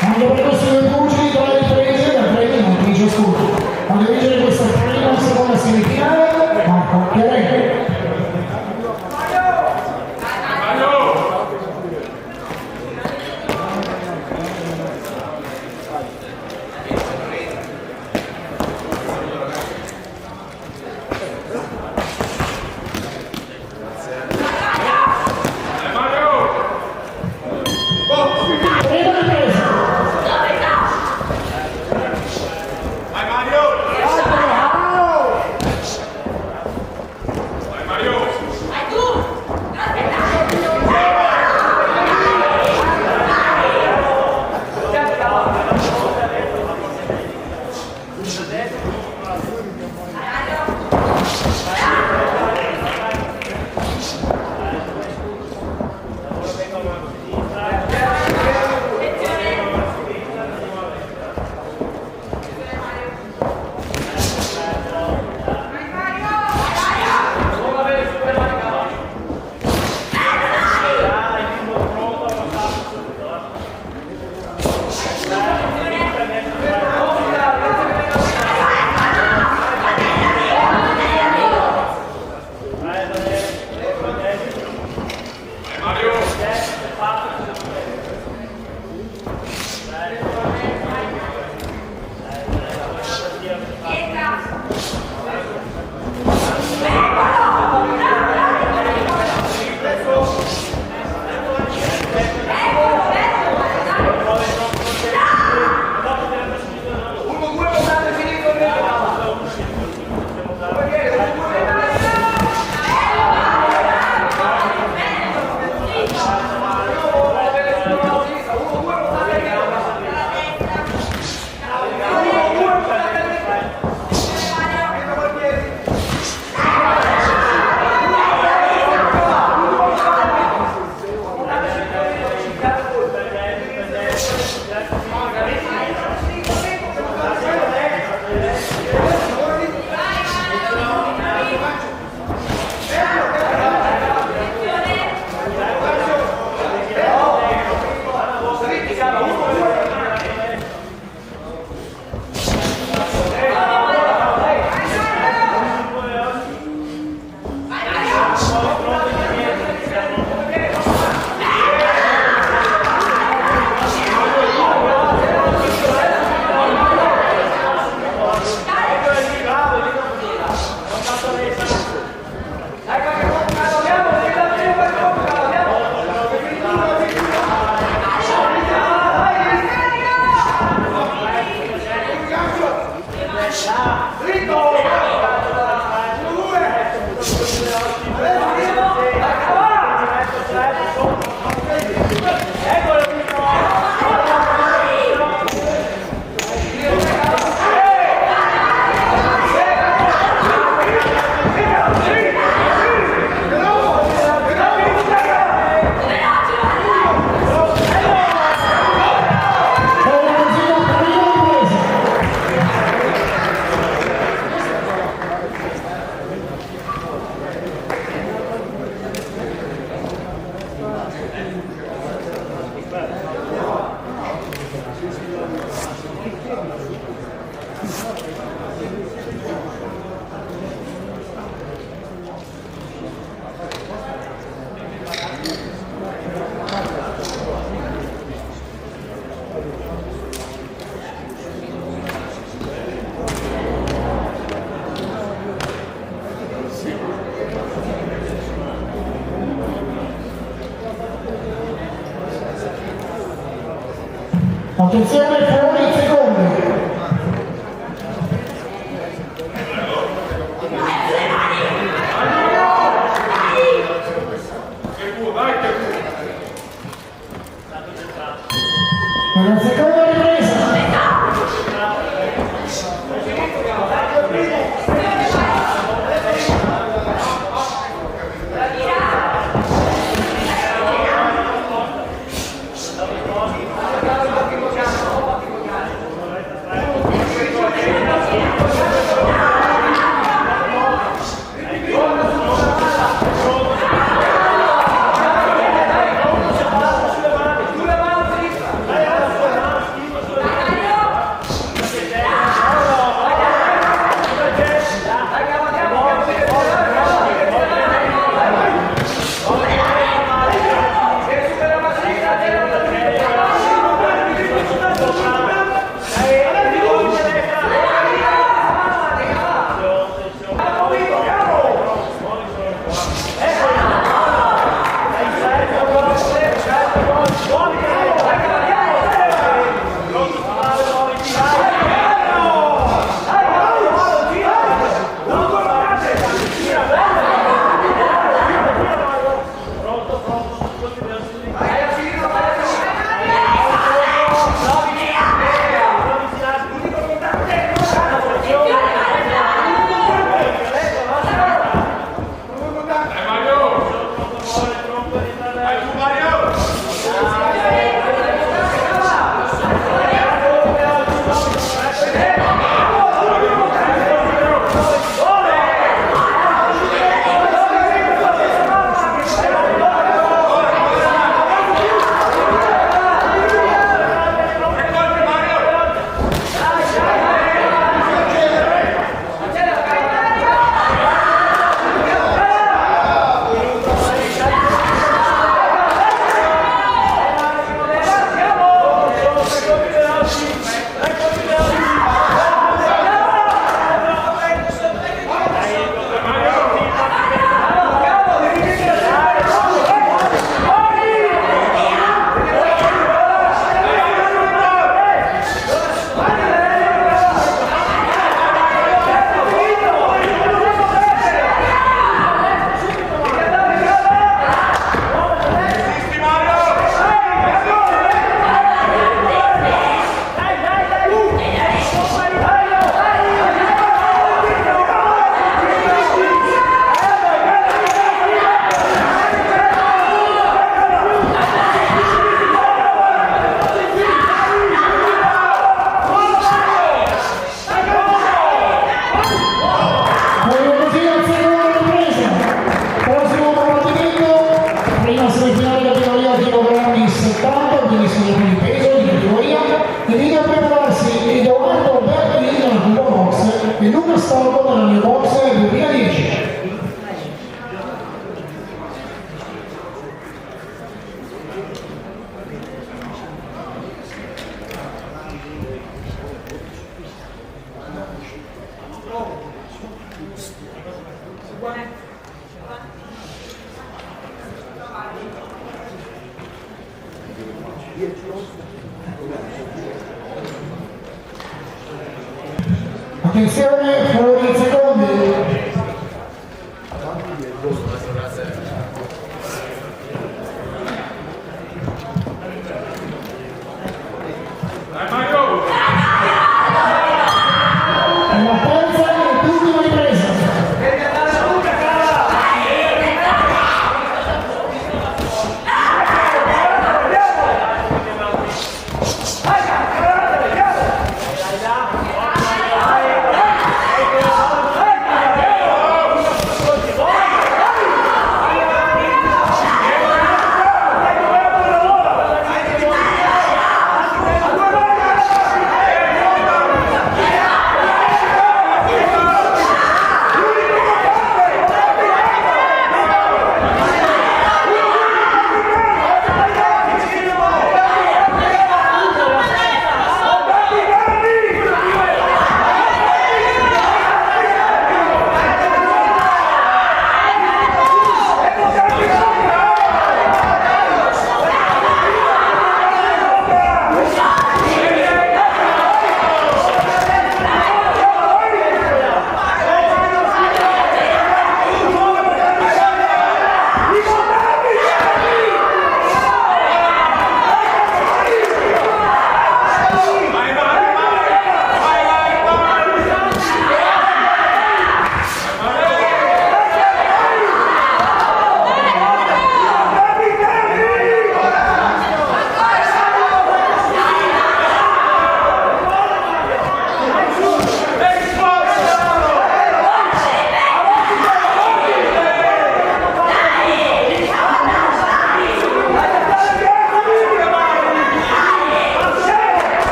Anche per questo due pugili tra le riprese da 3 minuti ciascuno. A dirigere questa prima e seconda semifinale, Marco Chiarani. Attenzione, fuori il secondo. Attenzione, fuori secondi. La terza e ultima ripresa.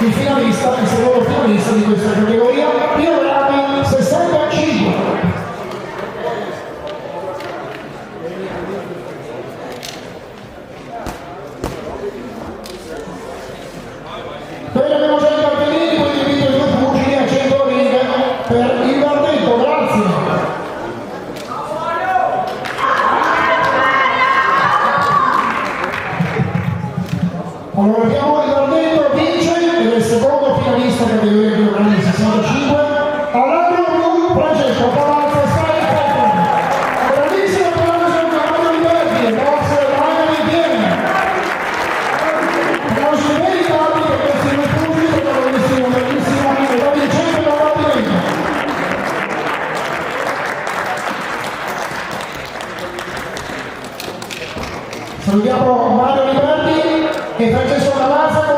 Il finalista, il secondo finalista di questa categoria, Piorami 65. Poi abbiamo già i cartellini, quindi invito i due pugili a 100 ring per il verdetto, grazie. Allora abbiamo il verdetto, vince il secondo finalista categoria Piorami 65, all'angolo blu Francesco Palazzo Sky Pepper. Bravissimo applauso al Mario Liberti, grazie a Mario Ripiene. Applausi meritati per questi due pugili che hanno messo un bellissimo anno da vincente da battimento. Salutiamo Mario Liberti e Francesco Palazzo.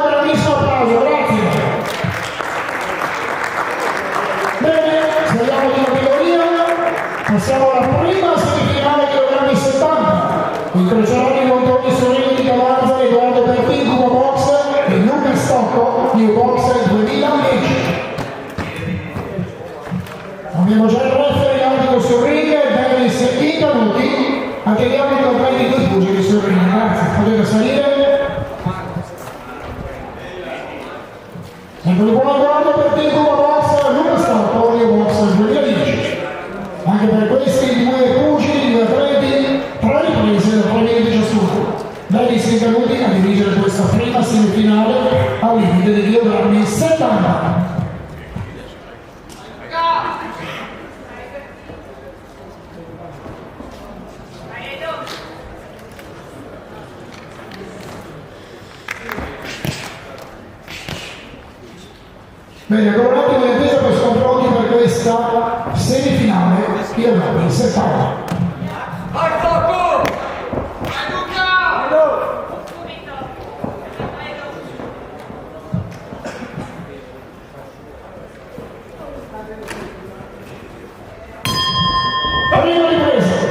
pochissimi minuti a dirigere questa prima semifinale al limite di chilogrammi 70. Bene, con un attimo di attesa per scontrolli per questa semifinale chilogrammi 70. Vai Tocco! Vai Luca! Prima ripresa.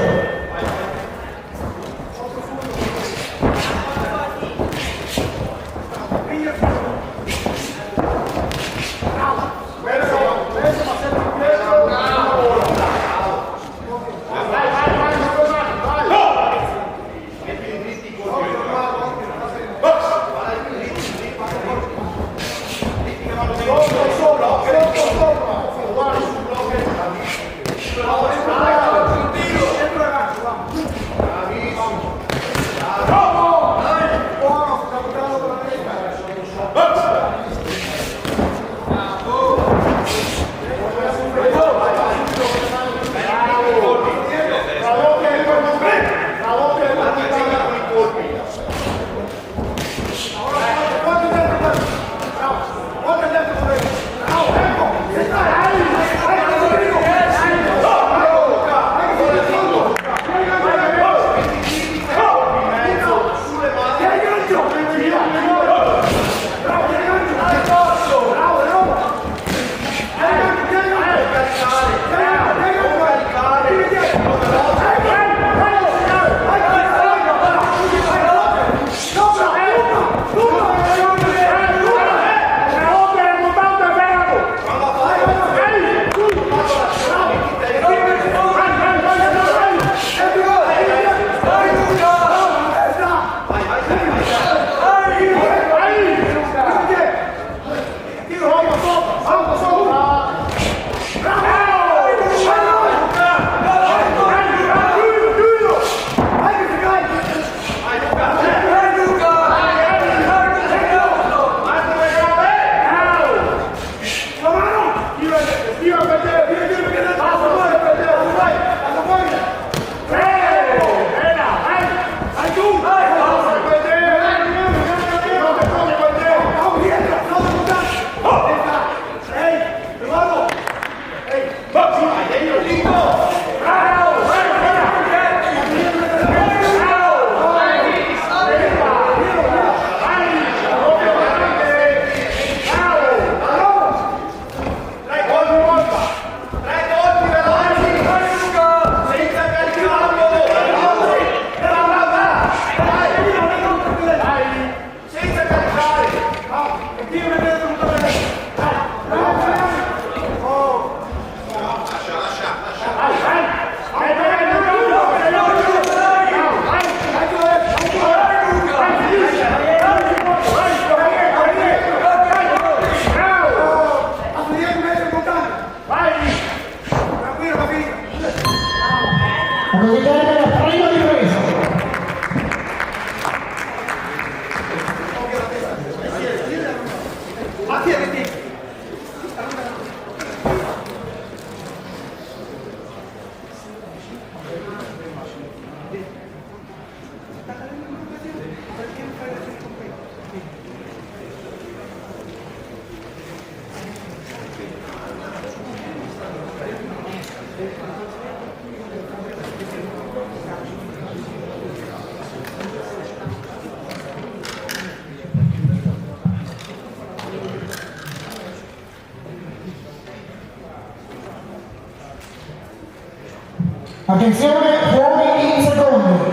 Attenzione, fuori in secondo.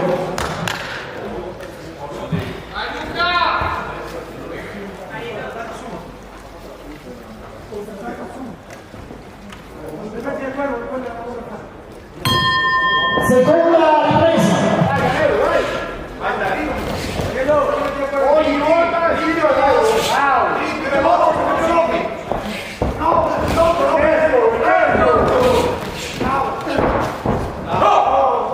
Seconda ripresa. No!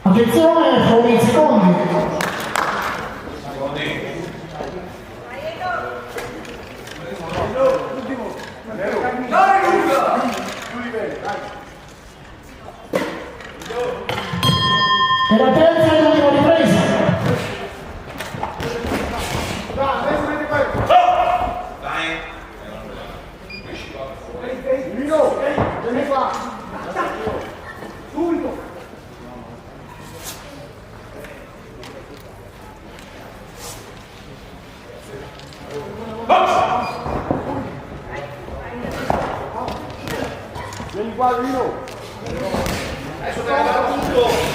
Attenzione, sono i secondi. E la terza e l'ultima ripresa. Vieni qua. Subito. Vieni qua, Lino. Adesso te la tutto.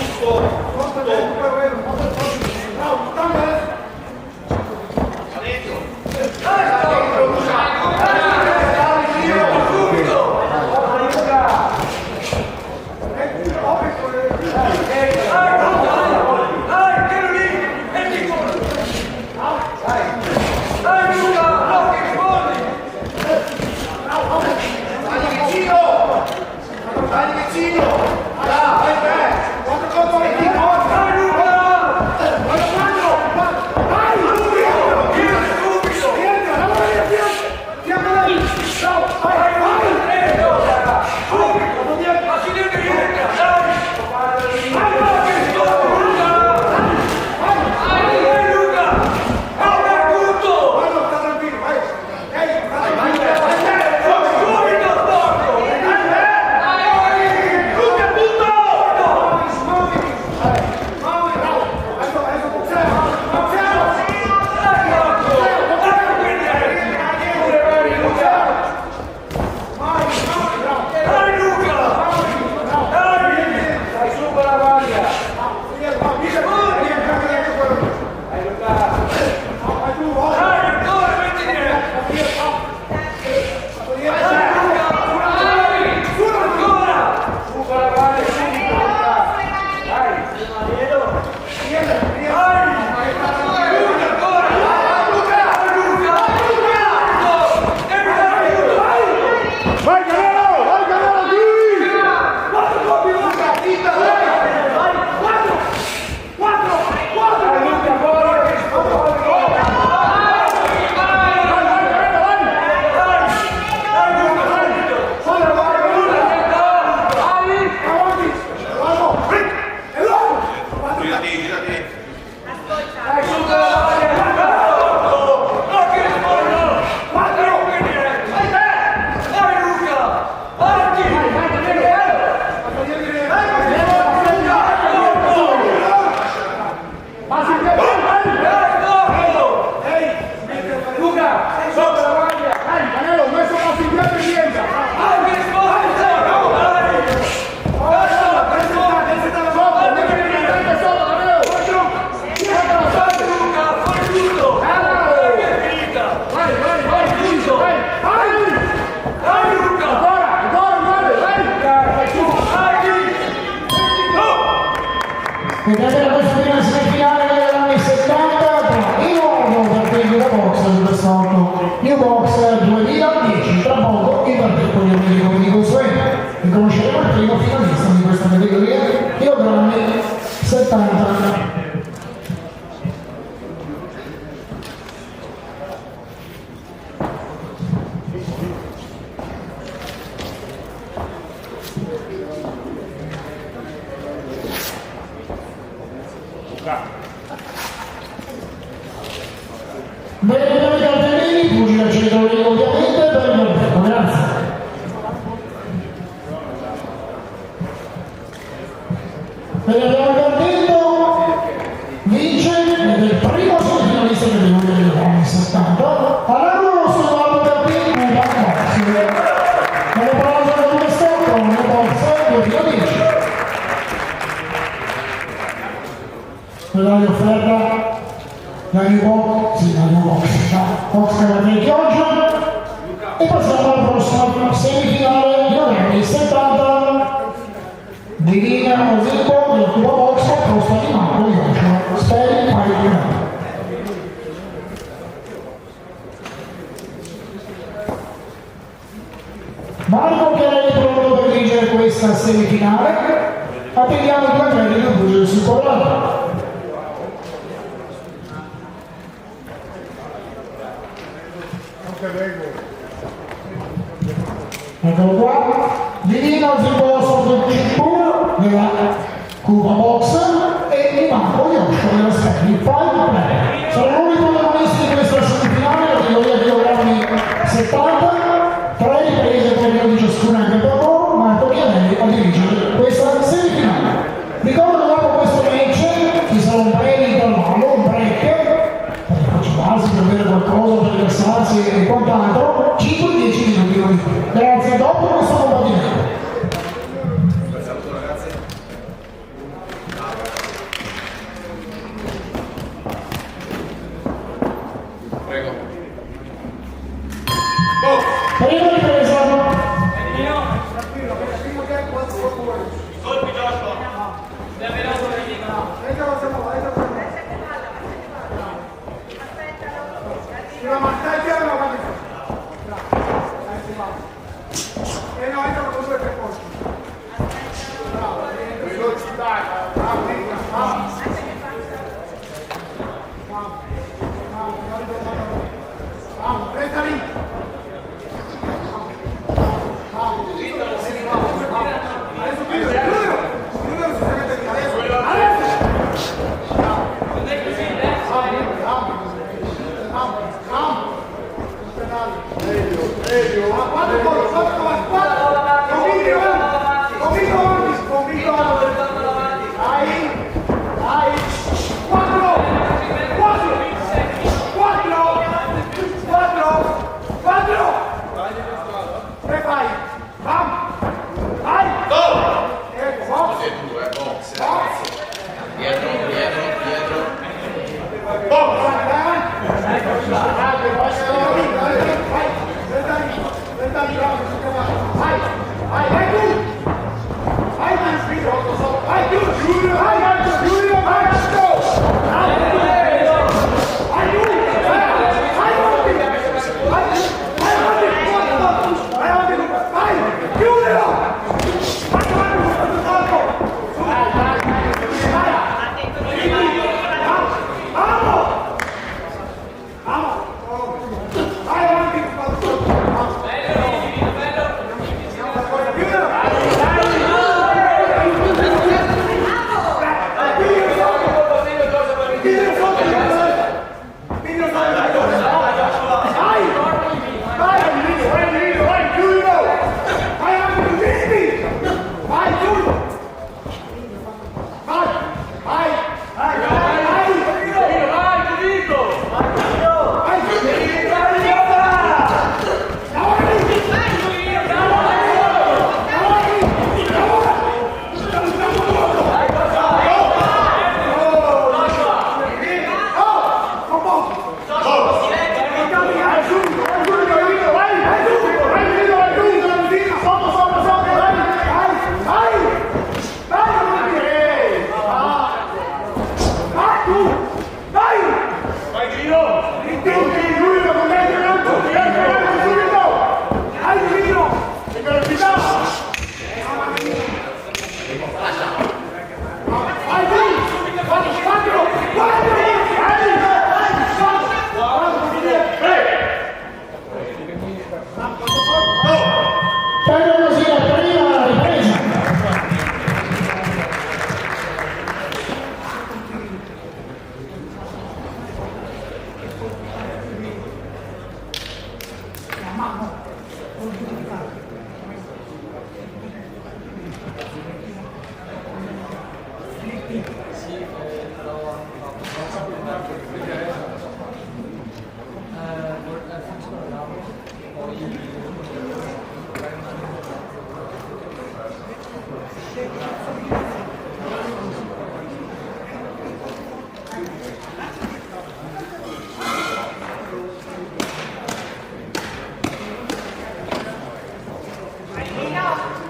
ed è la questa prima semifinale degli anni 70 tra il nuovo partito da box del quest'anno New Box 2010. Tra poco il partito con gli amici come di consueto e conosceremo il primo finalista di questa categoria, chilogrammi 70. Bene, i cartellini, pugili al centro ovviamente, per il Roberto, grazie. Bene, abbiamo il cartello, vince, ed è il primo semifinalista che devo dire degli anni 70. Allora lo studiamo per te, un box. Nelle parole di quest'anno, un box 2010. Medaglia offerta la New Box Cavalieri Chioggia e passiamo alla prossima semifinale di novembre 70 Divina Osipo del tuo box a costa di Marco Chioggia. Speri pari di me. Marco Chiarelli pronto per vincere questa semifinale. Attendiamo due atleti del pugile sul corrado. Eccolo qua, Divino Zibo sotto il cintura della Cuba Box e di Marco Ioscio della Speri. Sono l'unico protagonisti di questa semifinale, categoria chilogrammi 70, 3 riprese per minuti ciascuna anche per loro, Marco Chiarelli a dirigere questa semifinale. Ricordo che dopo questo match ci sarà un breve intervallo, un break, per facciarsi, per bere qualcosa, per rilassarsi e quant'altro, 5-10 minuti. Grazie, dopo questo combattimento.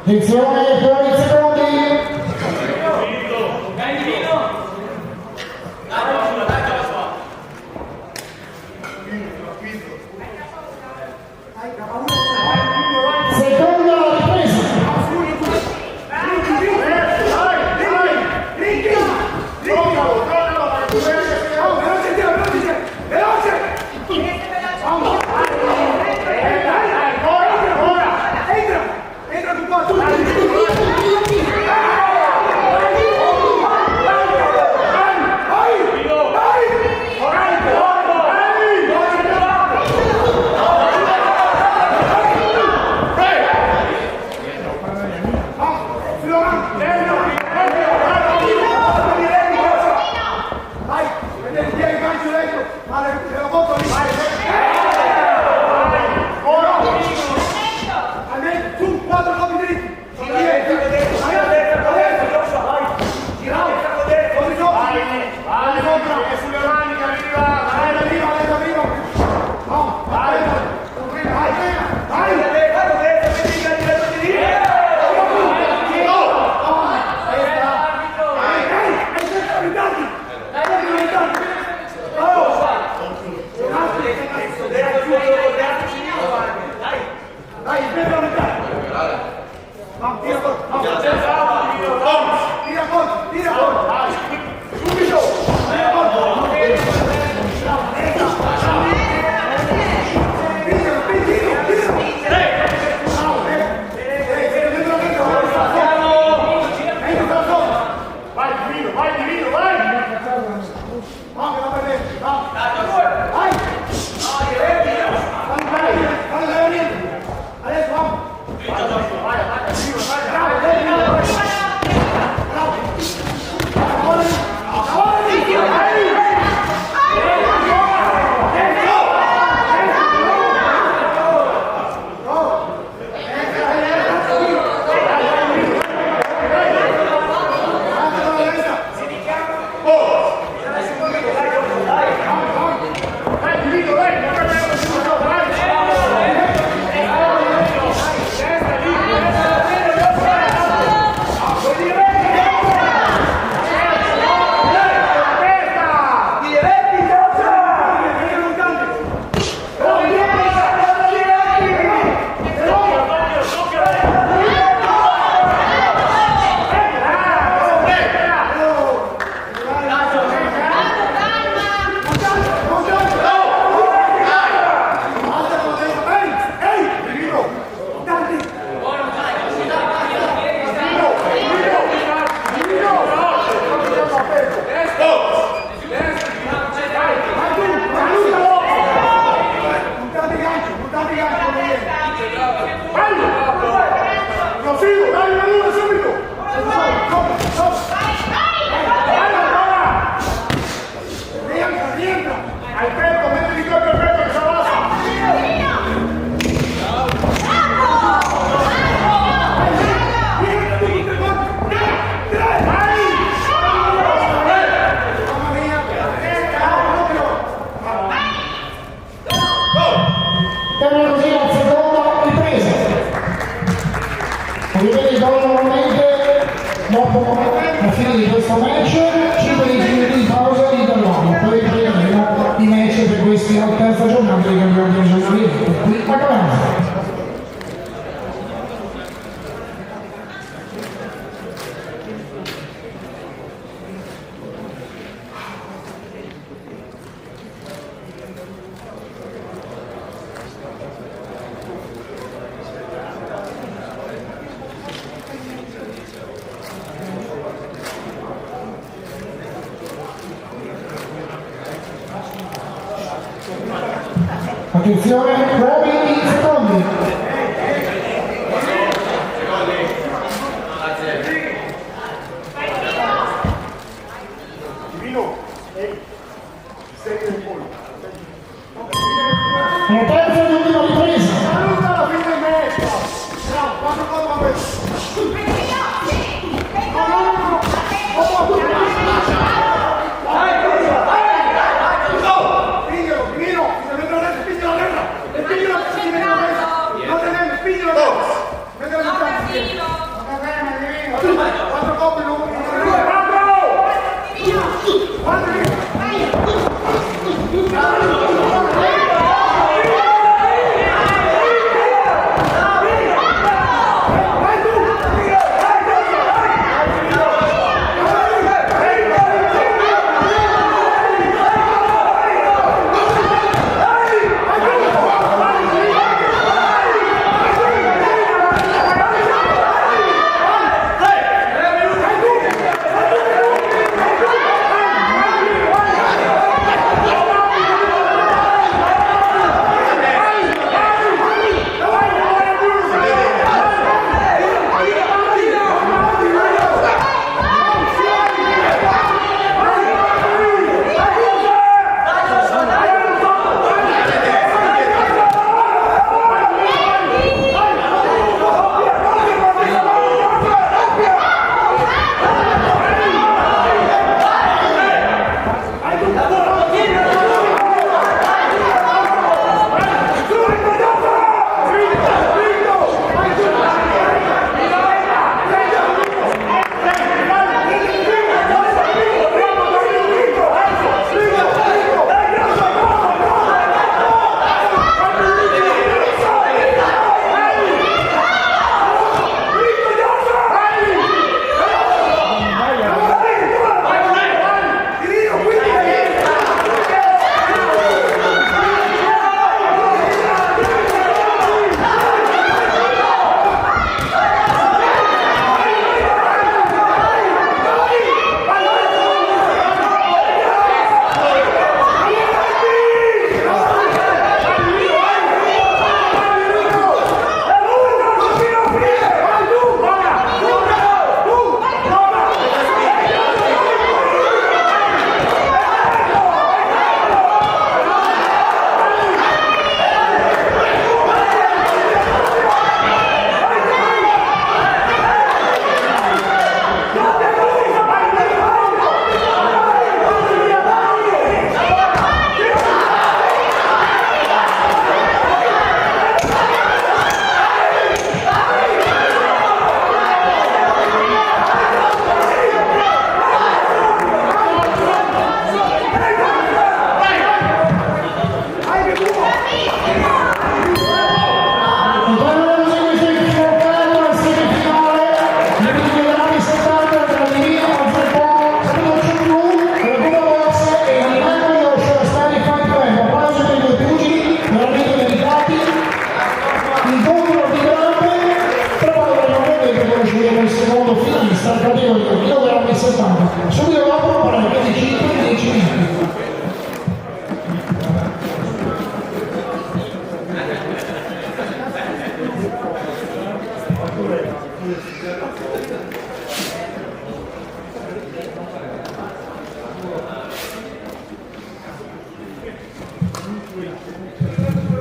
Attenzione, fuori i secondi. Seconda ripresa. Dopo la fine di questo match, 5 minuti di pausa di Dall'Uomo, poi riprenderemo i match per questa terza giornata dei campionati regionali qui a Calanza. Attenzione, provi in secondi. La terza ed ultima ripresa.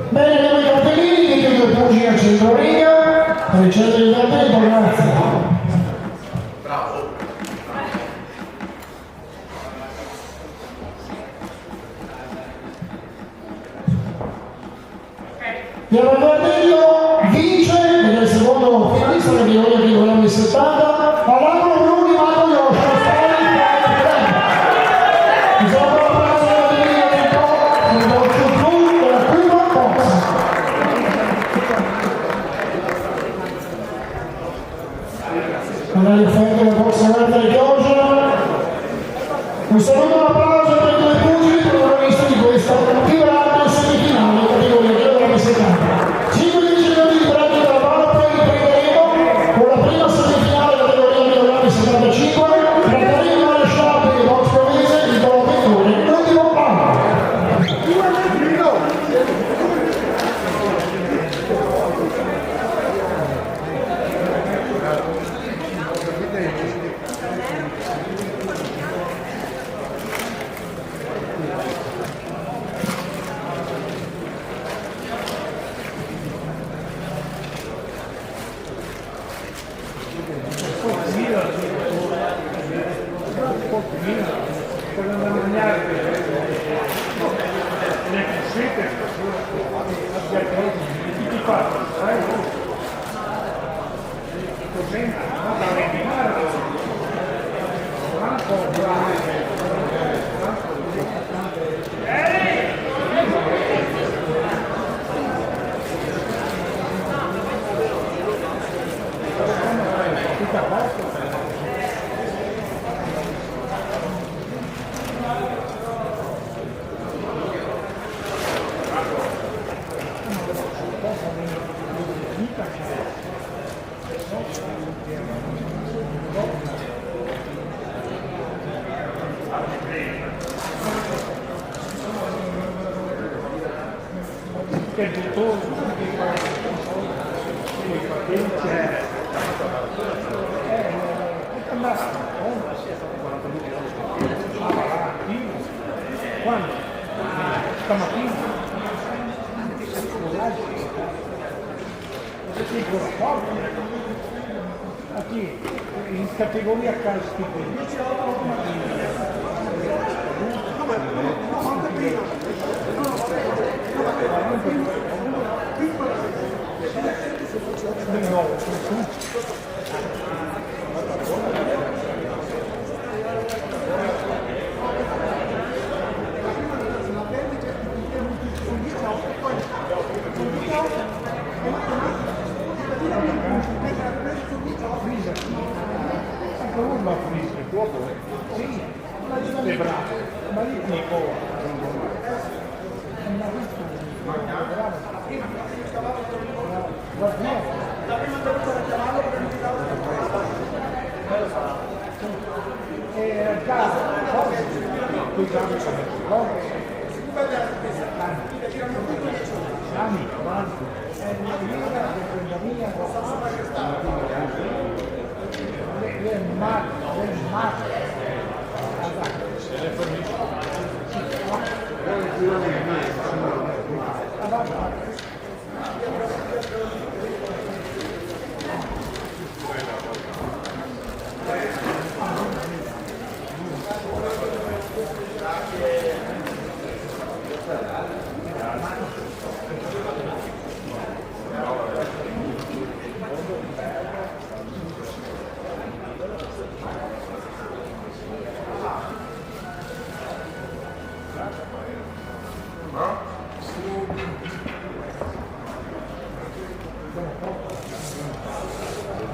Bene, abbiamo i cartellini, che i due pugili al centro riga, ricevere il cartello, grazie. Bravo. Piero Cartello vince, ed è il secondo finalista della categoria chilogrammi 70, Alano Bruni Mato Yosho, mi sono parlato della categoria del Dolce Blu della Cuba Box. Andare in fondo della box aperta di Chioggia. Un saluto e un applauso per i due pugili protagonisti di questa più grande semifinale categoria chilogrammi 70. 5 vincitori di premio della palla, poi riprenderemo con la prima semifinale categoria chilogrammi 75 tra Karim Marescialli e Box Provese, Nicola Pettore, ultimo anno. Perché il dottore quando? Stamattina? Dico la porta a chi? In categoria calcio sì, è bravo, ma lì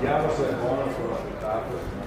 Vediamo se è buono quello aspettato.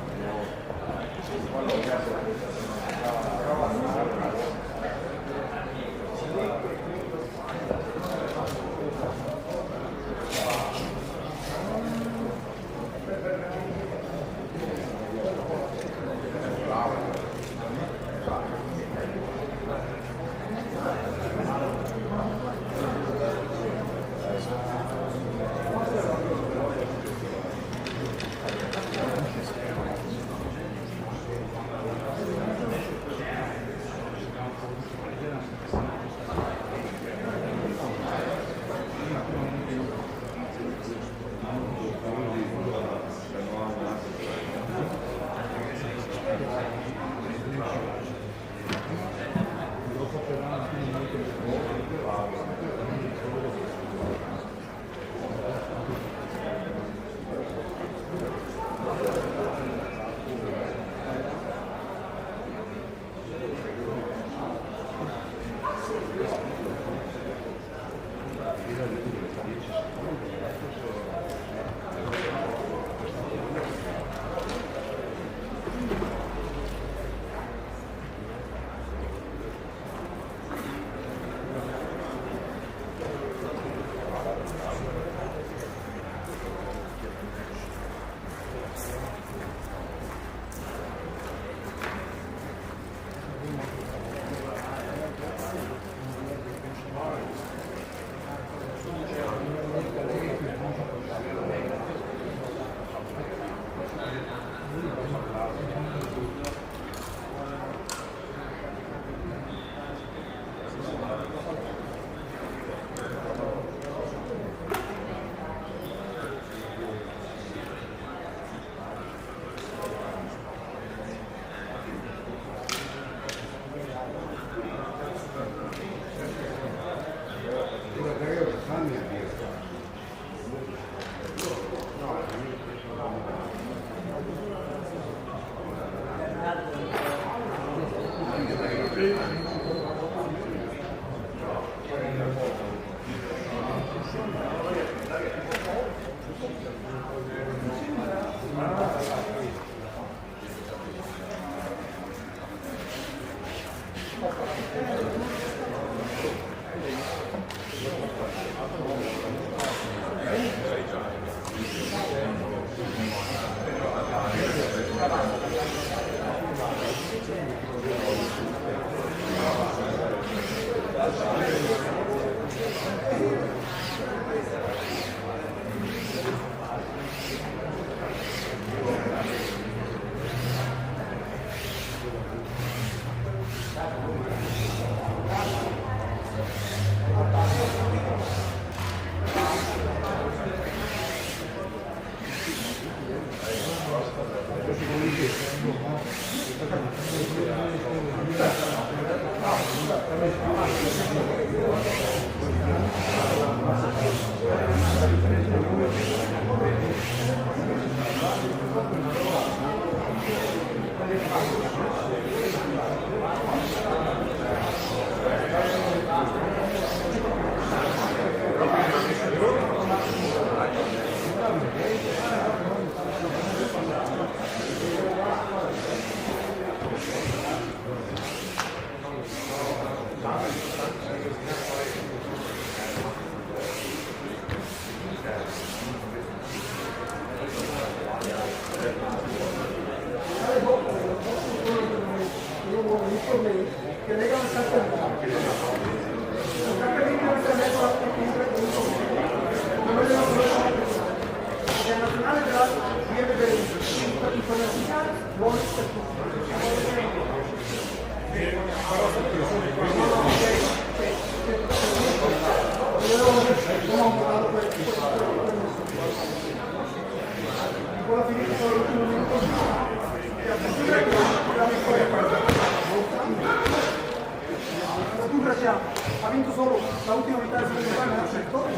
Ha vinto solo la ultima metà del secondo tempo, ha certo.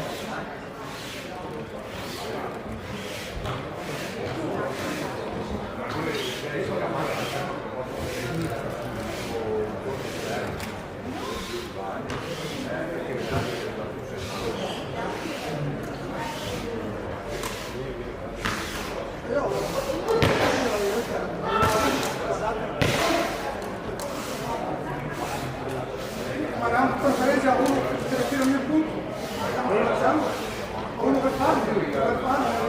Ma la conferenza uno se lo tira nel punto, uno per farlo,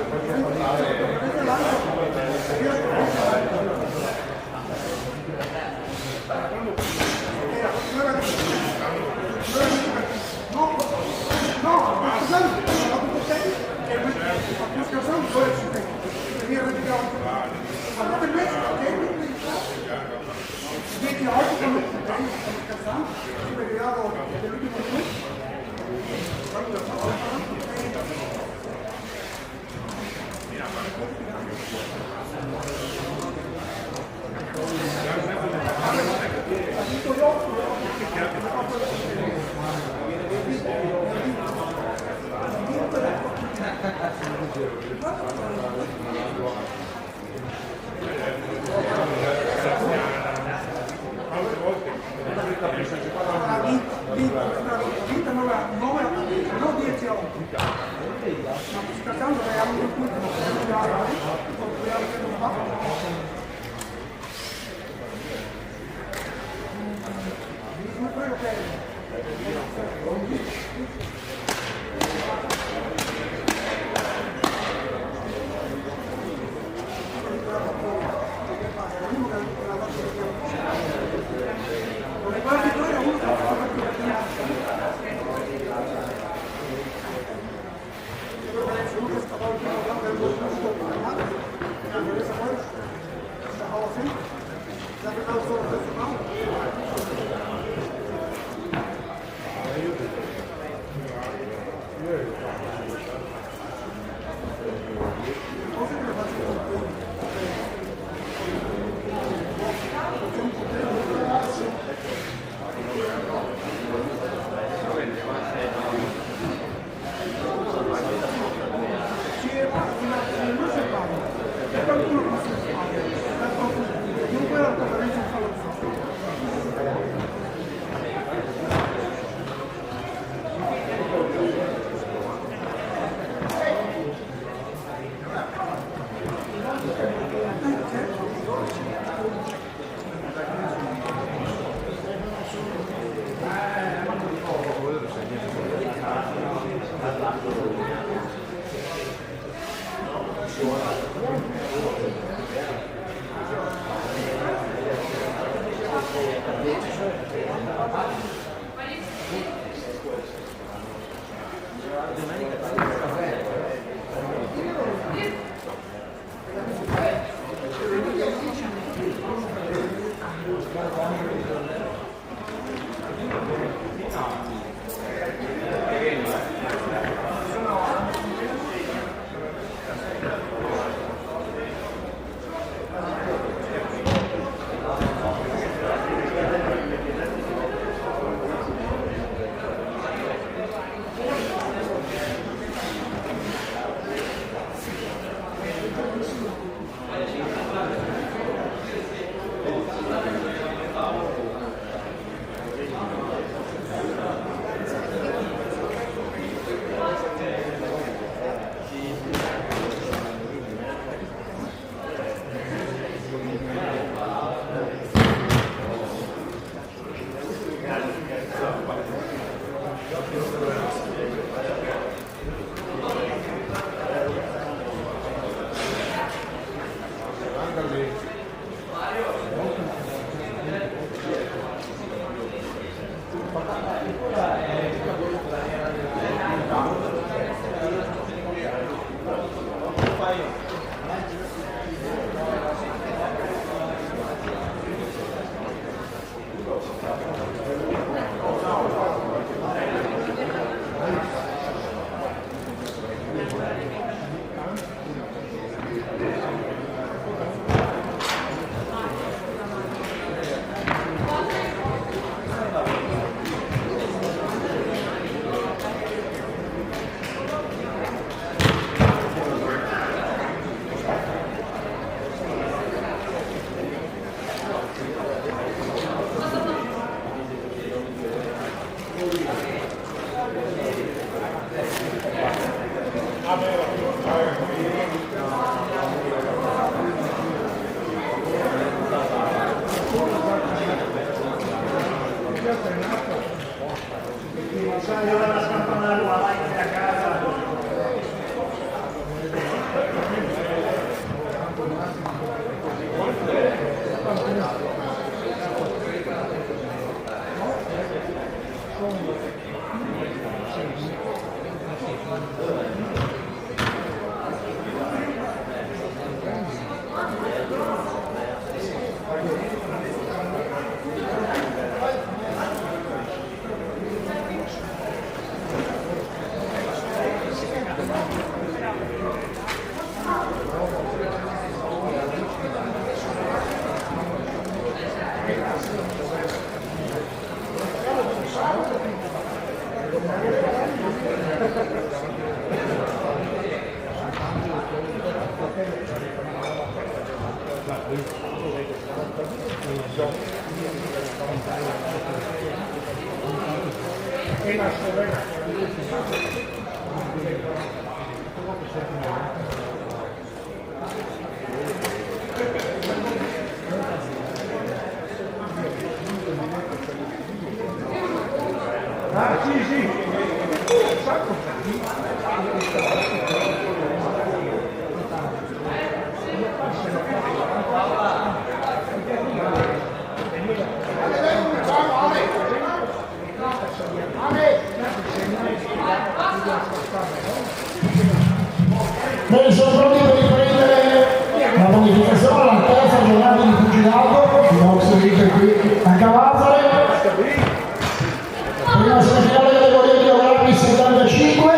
Ah, sì, sì. Bene, sono pronti per riprendere la bonificazione alla terza giornata di pugilato, il box league qui a Cavazzare. Prima semifinale categoria chilogrammi 75,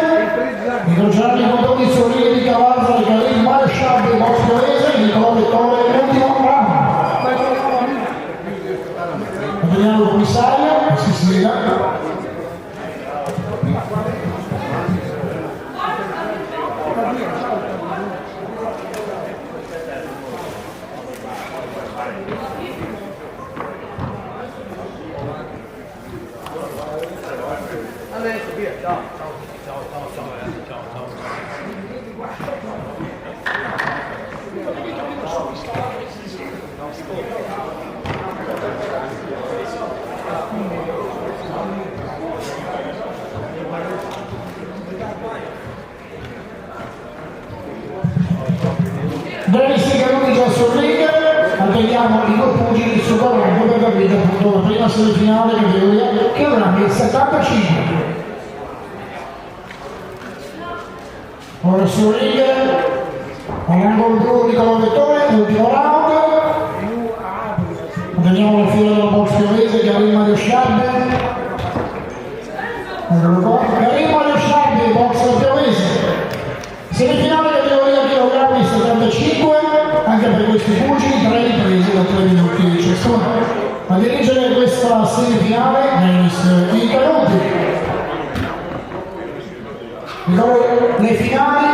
incrociando i condizioni di Cavazzare, Karim Marshall, box Paese, Nicolò Vettore, l'ultimo round. Vediamo il commissario, Sicilia. Dennis Caruti già sul ring, attendiamo i due pugili sul davanti per capire appunto la prima semifinale che avrà il 75. Ora sul ring, all'angolo blu Nicolò Vettore, ultimo round. Attendiamo la fila della box Fiorese, Karim Mario Sciabbe. Karim Mario Sciabbe, box Fiorese. Semifinale categoria chilogrammi 75, anche per questi pugili 3 riprese da 3 minuti ciascuno. A dirigere questa semifinale Dennis Caruti. Le finali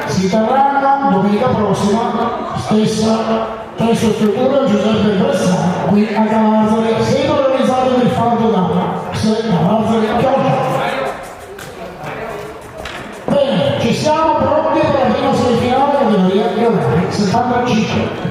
si terranno domenica prossima, stessa struttura Giuseppe Bressani, qui a Cavazzare, sempre organizzato del Faldo Dama, Cavazzare Chioggia. Bene, ci siamo pronti per la prima semifinale categoria chilogrammi 75.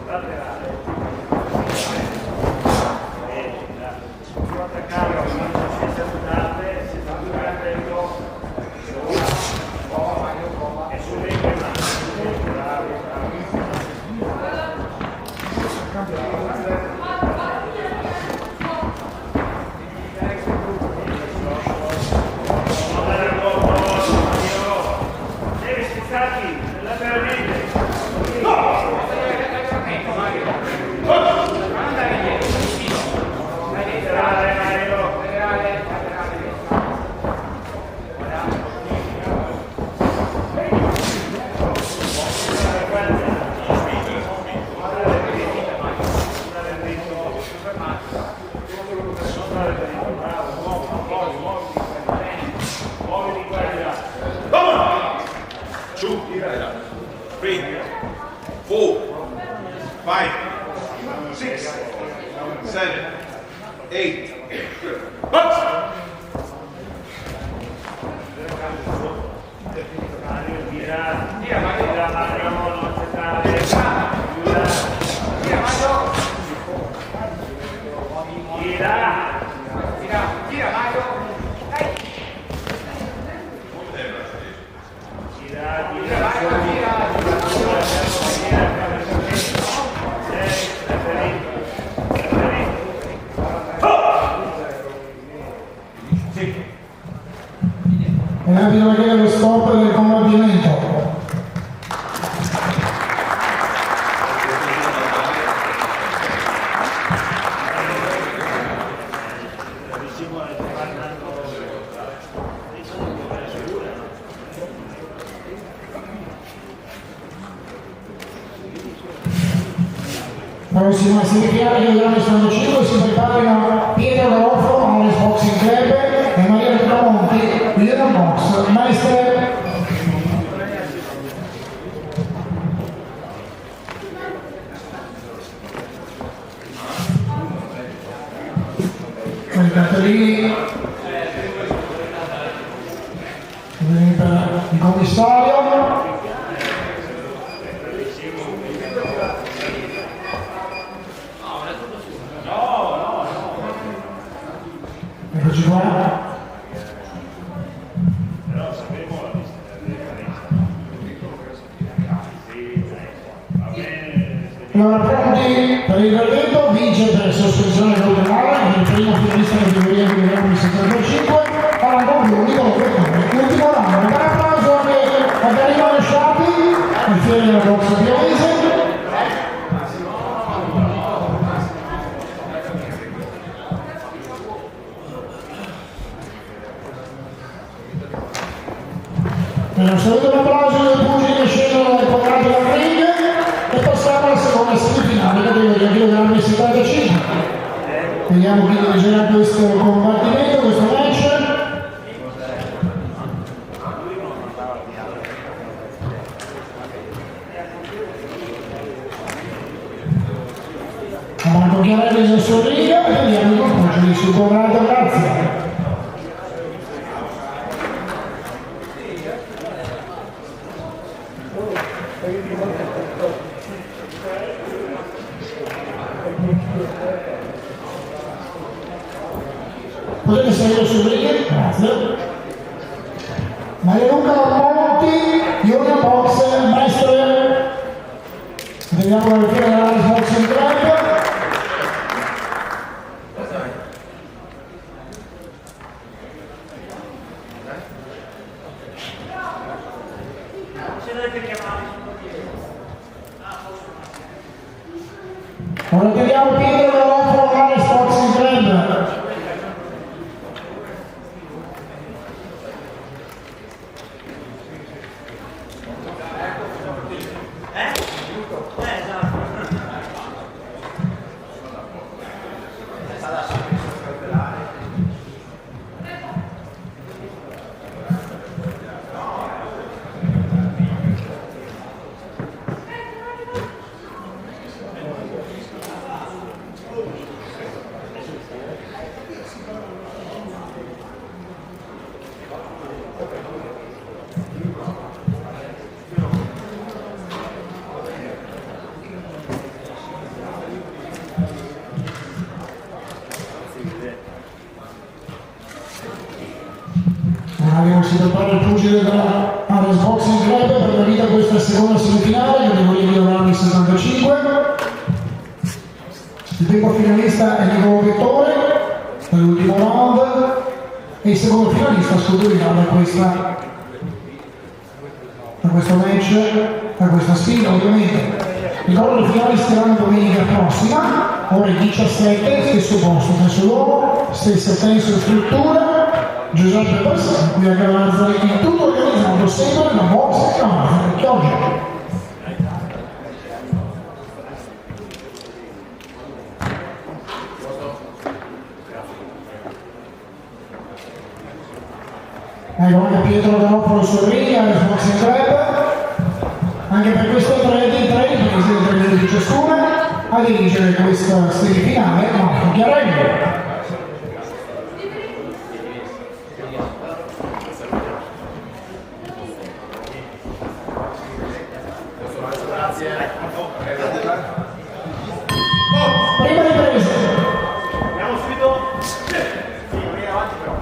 Laterale. 3, 4, 5, 6, 7, 8. Box! Tira Mario, non accettare. Tira Mario. Tira Mario. Dai. Tira E abbiamo vedere lo stop del combattimento. Prossima semifinale che abbiamo stanno 5 si preparano Pietro Garofalo, Alex Boxing Club e Maria Tramonti, Leon Box, Meister. Con i cartellini per il commissario. Eccoci qua. Allora, pronti per il verdetto, vince per sospensione cautelare il primo finalista della categoria che vediamo il 75, Alan Nicolo Bettone. Ultimo round, un applauso a Garibano Sciapi, al fiore della box piovese. Un saluto e un applauso dei pugili che scendono dal quadrato del ring e passiamo alla seconda semifinale categoria chilogrammi 75. Vediamo chi dirigerà questo combattimento, questo match. Marco Chiarelli sul ring e vediamo i compagni sul quadrato, grazie. Potete salire sul ring? Grazie. Maria Luca Monti, Union Box, Meister. Vediamo la fine della Boxing Club. Ora vediamo Pietro Garofalo, Alex Boxing Club. Si prepara il pugile della Alex Boxing Club per la vita questa seconda semifinale, categoria chilogrammi 75. Il primo finalista è Nicolo Bettone per l'ultimo round e il secondo finalista scuderia da questo match, da questa sfida ovviamente. Ricordo le finali saranno domenica prossima, ore 17, stesso posto, stesso luogo, stessa senso e struttura. Giuseppe Bassani, qui a Calazzari, il tutto organizzato sempre da Box e Calazzari, Chioggia. Ecco anche Pietro Garofalo sul ring, Alex Boxing Club. Anche anche per questo atleti, 3 minuti ciascuna, a dirigere questa serie finale Marco Chiarelli. Prima ripresa. Andiamo subito. Sì, non viene avanti però.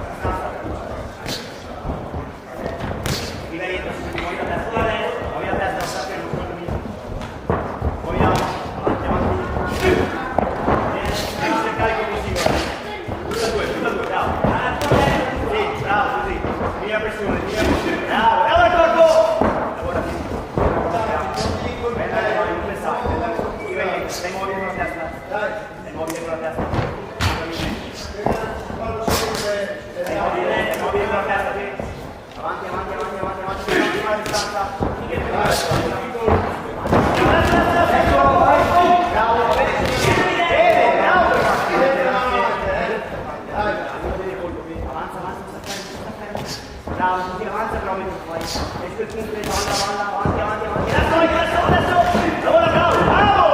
Vieni dentro, muovi la testa da destra, muovi la testa da destra e non cammino. Muoviamo, avanti. Devi cercare che così, guarda. 2, bravo. Sì, bravo, così. Via pressione, via pressione. Bravo, bravo il corpo. Lavora più. Stai muovendo la testa. Stai muovendo la testa. Stai muovendo la testa. Avanti, avanti, avanti, avanti, avanti. Prima la distanza. Bravo, bene, bravo. Avanza, avanza, bravo, così avanza però metti fuori. Esco il punto, avanti, avanti, avanti. Adesso. Lavora, bravo, bravo.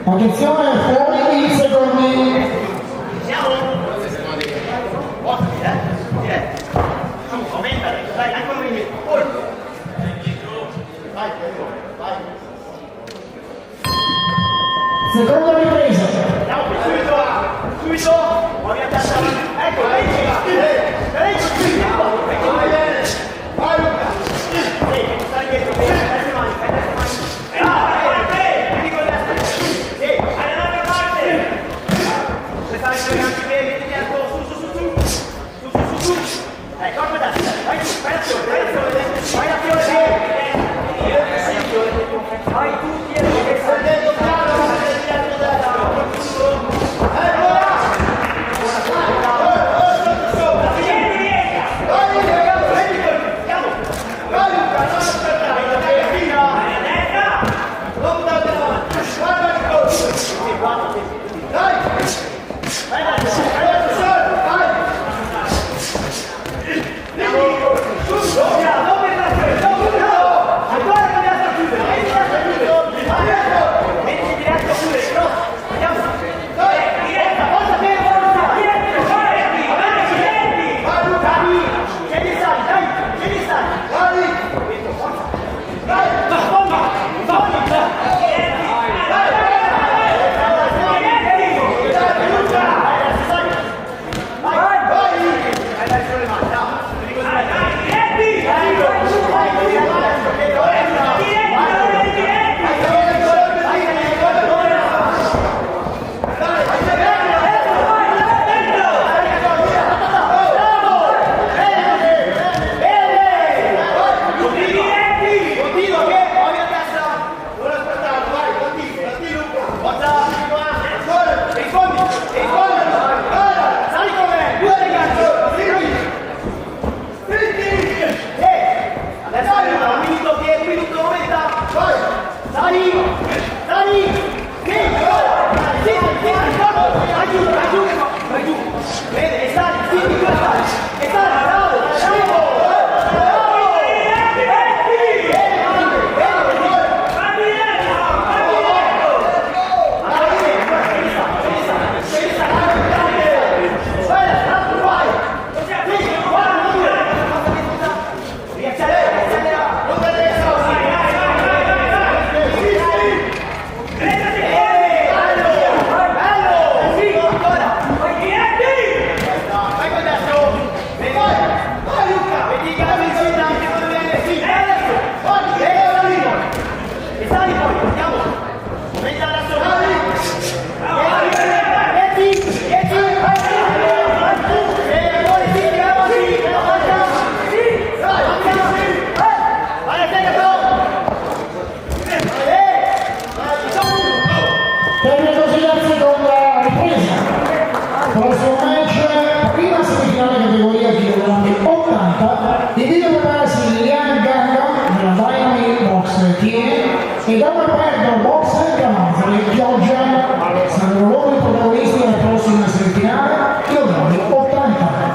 Attenzione, fuori i secondi. Aumenta, dai, ancora un minuto. Vai. Seconda ripresa. Andiamo subito, muovi la testa avanti. Ecco, vai, Luca. Sì, stai dietro, fai le mani. Vieni con la testa. Sì, vai dall'altra parte. Se stai fregando i piedi, mettiti al posto, su. Corpo e testa, vai tu, fai l'azione. Vai tu, dietro, che stai dentro piano, vai dietro destro. e dopo perdono box Camazari, Pioggia saranno loro i protagonisti della prossima semifinale, chilogrammi 80.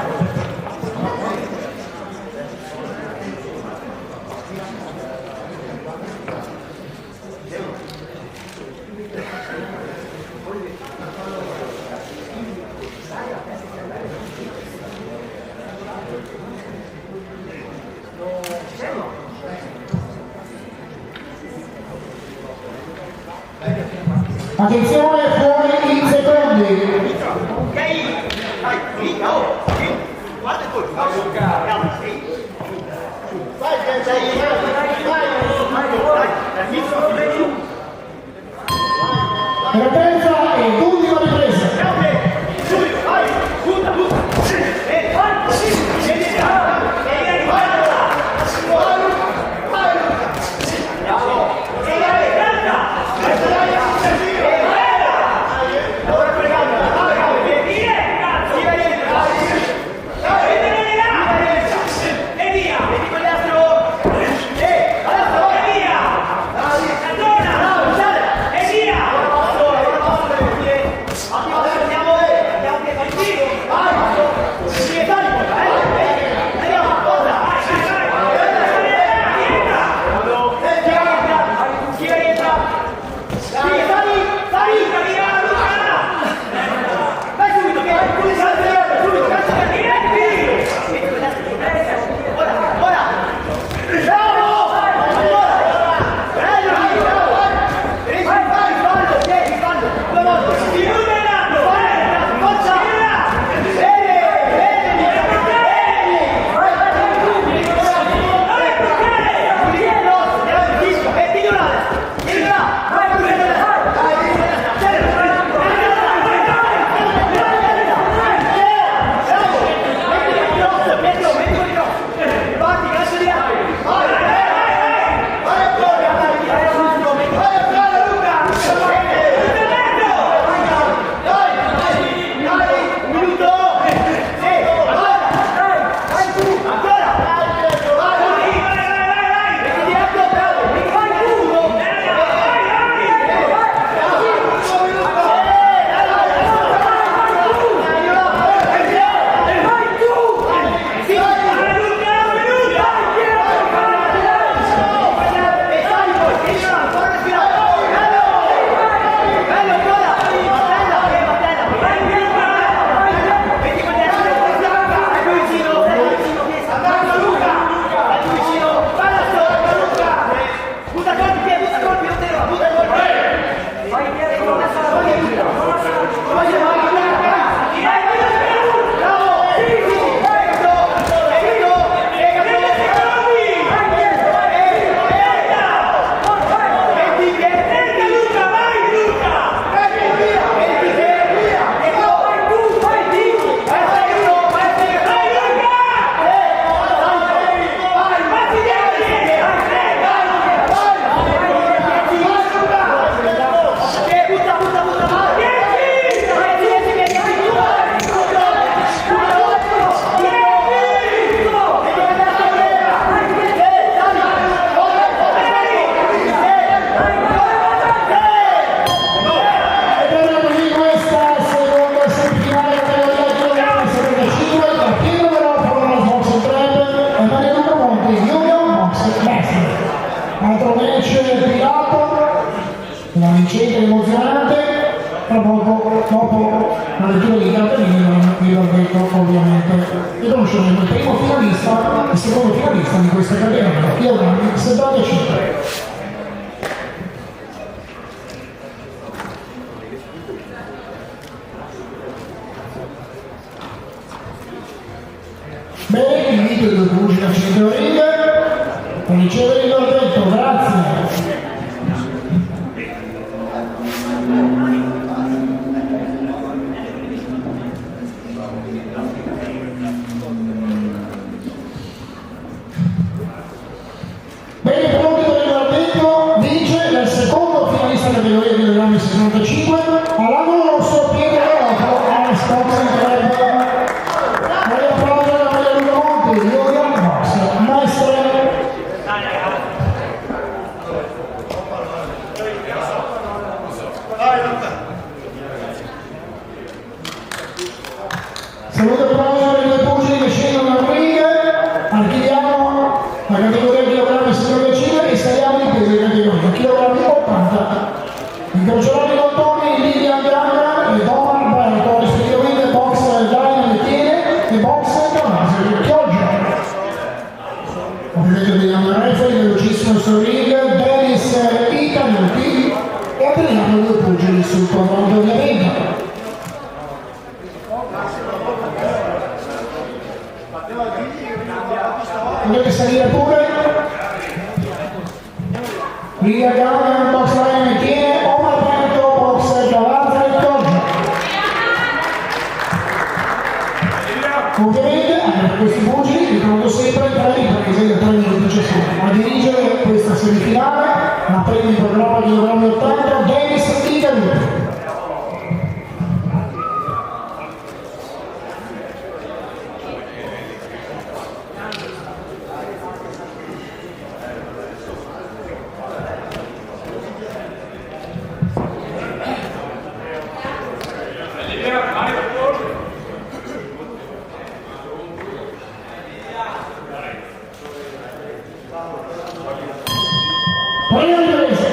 Attenzione, fuori in secondi. E la terza e l'ultima ripresa. vincente e emozionante. Tra poco, dopo la lettura di cartellino, vi l'ho detto ovviamente. Riconosceremo il primo finalista e il secondo finalista di questa categoria, chilogrammi 75. Bene, invito i due pugili al centro ring per ricevere il verdetto, grazie. Bene, pronti per il verdetto, vince il secondo finalista categoria di grammi 65, all'angolo rosso Pietro Galotto alla Sporting Club. Voglio applaudere la Maria Luca Monti, Yoga Box, maestre. Saluto e applauso per i due pugili che scendono dal ring, archiviamo la categoria chilogrammi 65 e saliamo in peso di categoria chilogrammi 80. Incroceranno i lottoni Lilian Ganga e Don Alberto, rispettivamente box Dino Detiene e box Tommaso Chioggia. Ovviamente vediamo il referee velocissimo sul ring, Dennis Itanuti, e appelliamo i due pugili sul confronto ovviamente. Potete salire pure. Lilian Ganga, box Dino Detiene, Omar Alberto, box Gavanza e Chioggia. Ovviamente anche per questi pugili ricordo sempre 3 riprese da 3 minuti ciascuno. A dirigere questa semifinale la prende in programma di chilogrammi 80 Dennis Itanuti. Prima ripresa.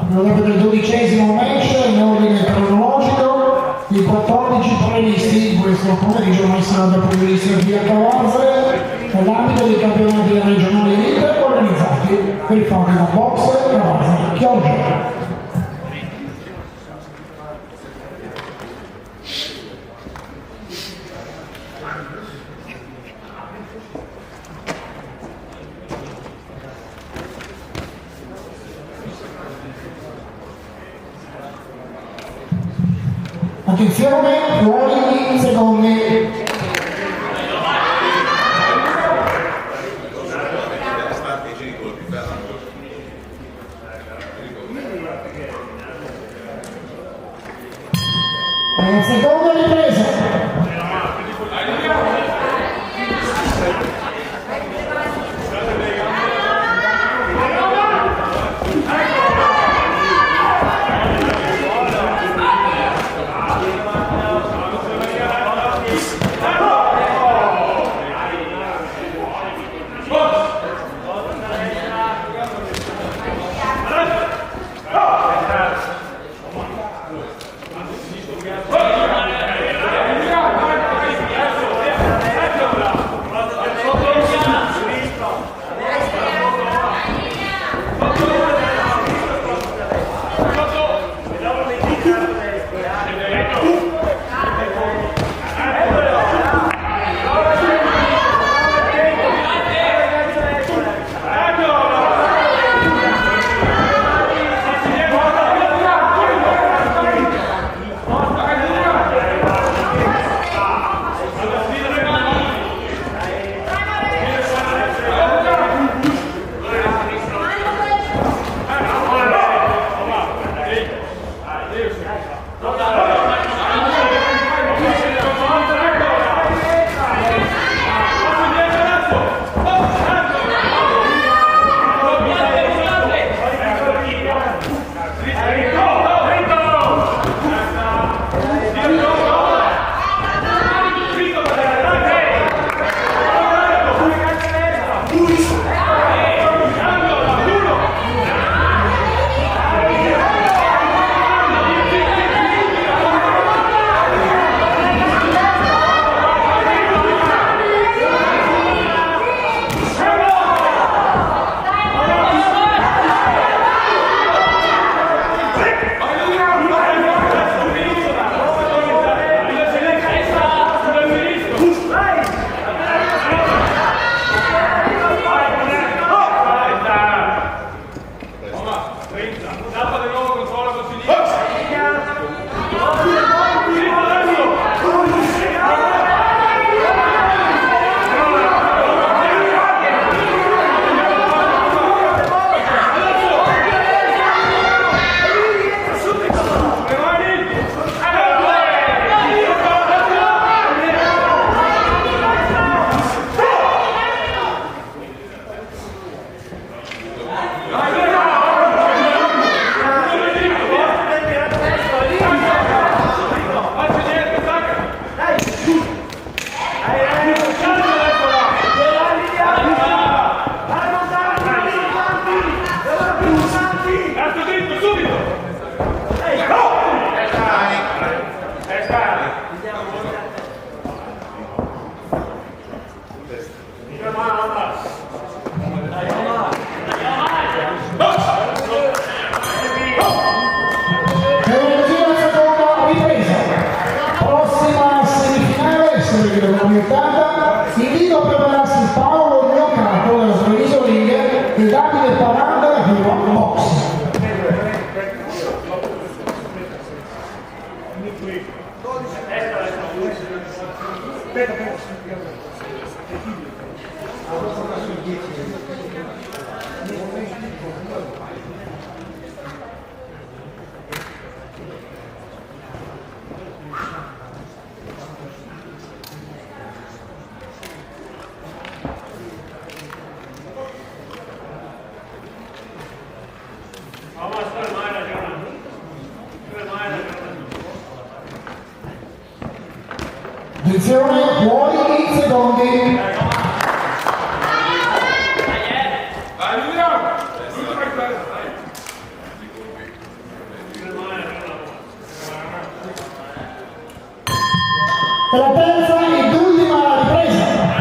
dopo del 12° match in ordine cronologico, i 14 previsti in questo pomeriggio non sono dal punto di vista di H-Wazze nell'ambito dei campionati regionali elite organizzati per il fatto da box e Wazze Chioggia. Attenzione, fuori in secondi. Seconda ripresa. Invito a prepararsi Paolo Gnoccato della Treviso League e Davide Paranda da Curva Box. Attenzione, fuori in secondi. E la terza ed ultima ripresa.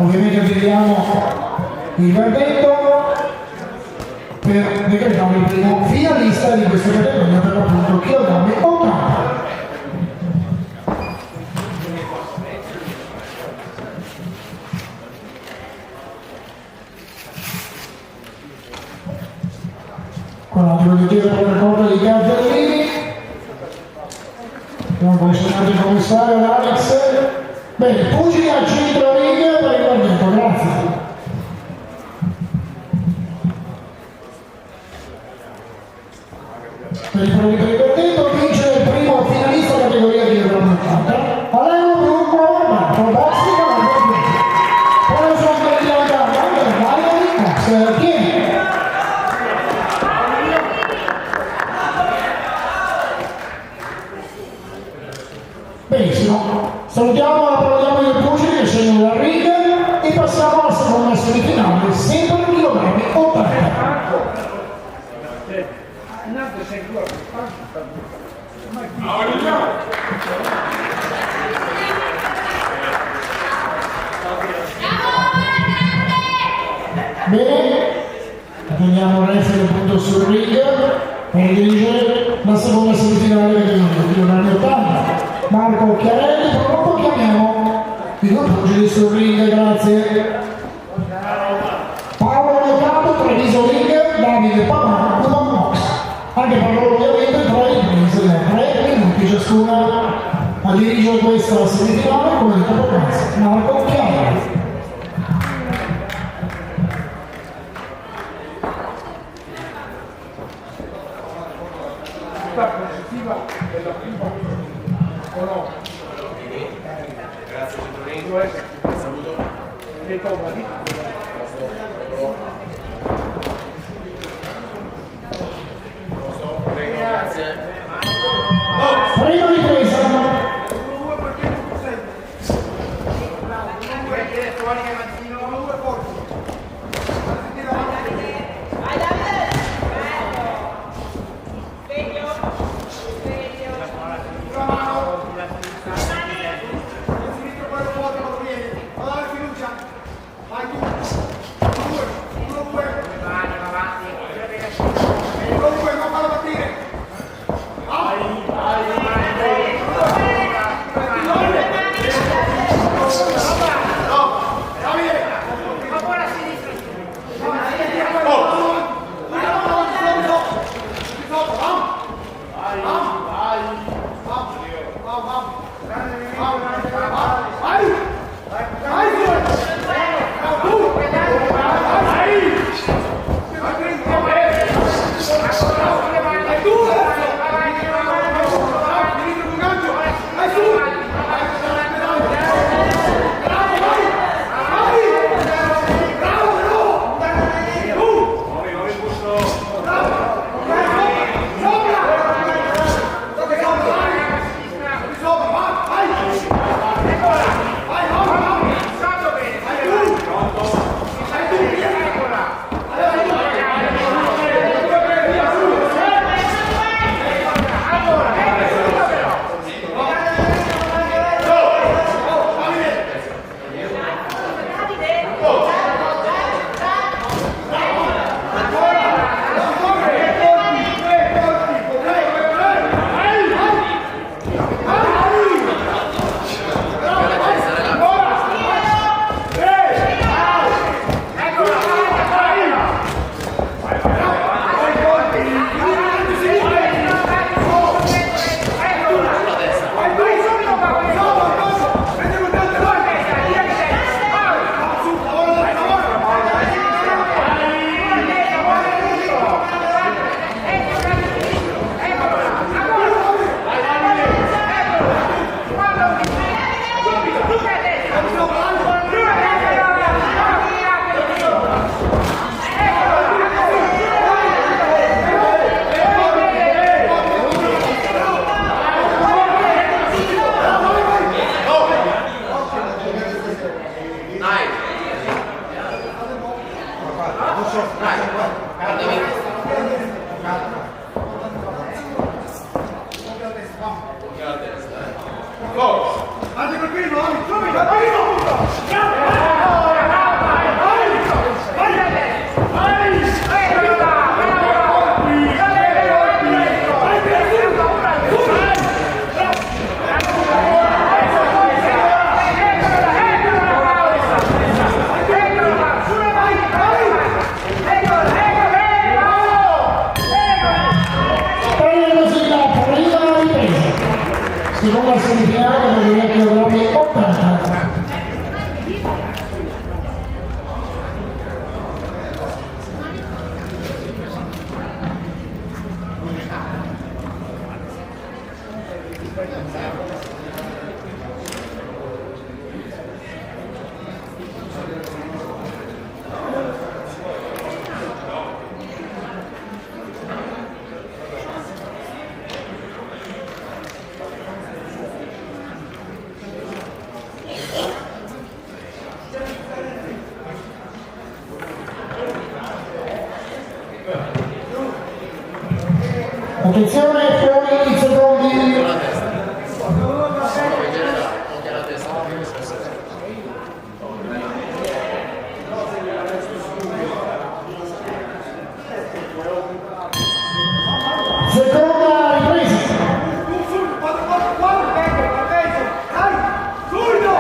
Ovviamente vediamo il verdetto per decretare il primo finalista di questa categoria per l'appunto chilogrammi 80. Con la progettiva per la corda di Gazzellini, abbiamo consegnato il commissario Alex. Bene, pugili al centro ring per il verdetto, grazie. Per il verdetto vince il primo finalista categoria di chilogrammi 80. Aleno Gruppo Marco Bassi Cavallo. Poi sono per il Cavallo, tieni. Benissimo, salutiamo e applaudiamo i pugili che scendono dal ring e passiamo alla seconda semifinale, sempre in chilogrammi 80. Bene, teniamo il referee appunto sul ring per dirigere la seconda semifinale del chilogrammi 80. Marco Chiarelli, purtroppo chiamiamo i due pugili sul ring, grazie. di Papa Box, anche per loro ovviamente 3 minuti ciascuna a dirigere questa semifinale come detto poc'anzi. Marco Chiaro. La positiva della prima o no? Grazie Centrolino. Saluto. Che toma lì? Prego, grazie. Prima ripresa. Fuori che mattino 2 forti. Vai Davide! Sveglio! Sveglio! Sulla mano. Il sinistro quello fuori quando viene. Vado alla fiducia. Vai tu. 1-2. Vai, avanti. 1-2, non fallo partire. Seconda semifinale con i chilometri 80. Attenzione, fuori i secondi. Seconda ripresa. Subito!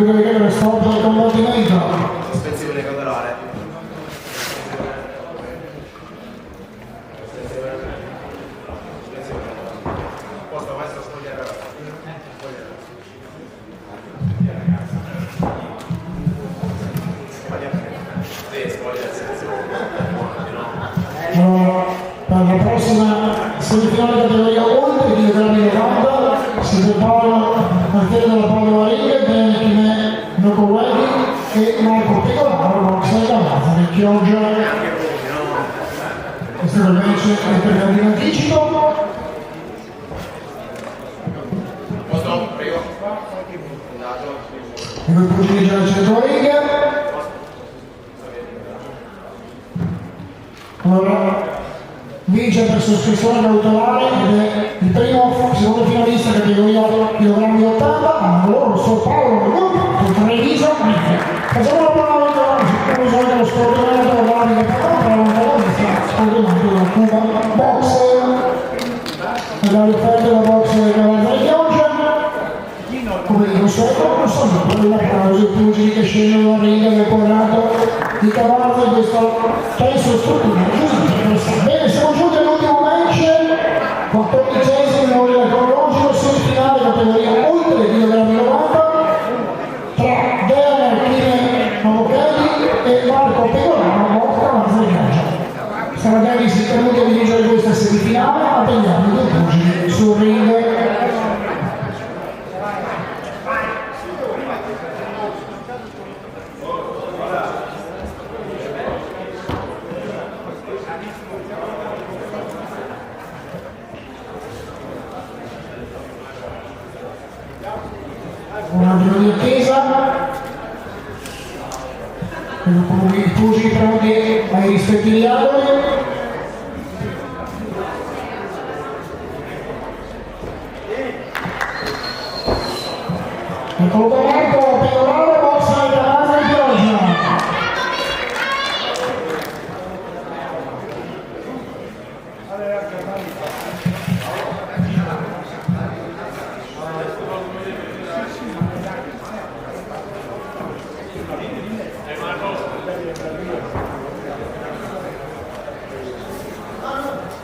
capito che era stop del combattimento. Sospensione cautelare. Posto maestro spogliare. Allora, per la prossima semifinale categoria oltre di grammi 90 si preparano Matteo della Padova Ring, Benchime Nocowedi e Marco Pegolaro, box da Mazza di Chioggia. Questo è il match intercambio in anticipo. Posto, prego. E poi pugili già al centro ring. Allora, vince per sospensione cautelare ed è il primo secondo finalista categoria chilogrammi 80, angolo rosso Paolo contro Treviso. Facciamo la parola come solito lo sportimento dell'Arica per un protagonista sportimento della Cuba Box e dalle offerte della box di Cavallo di Chioggia. Come dico sempre, non so, per l'applauso, i pugili che scendono dal ring del quadrato di Cavallo in questo terzo struttura. Bene, siamo giunti all'ultimo match, 14esimo ore del cronologico, semifinale categoria oltre chilogrammi 90 tra Dea Marchine Novochelli e Marco Pegolano, Mostra Mazza di Chioggia. Siamo Davis tenuti a dirigere questa semifinale, attendiamo i due pugili sul ring. Un attimo di attesa, i pugili pronti ai rispettivi angoli. Eccolo qua Marco Pegolaro, box da Mazza di Chioggia.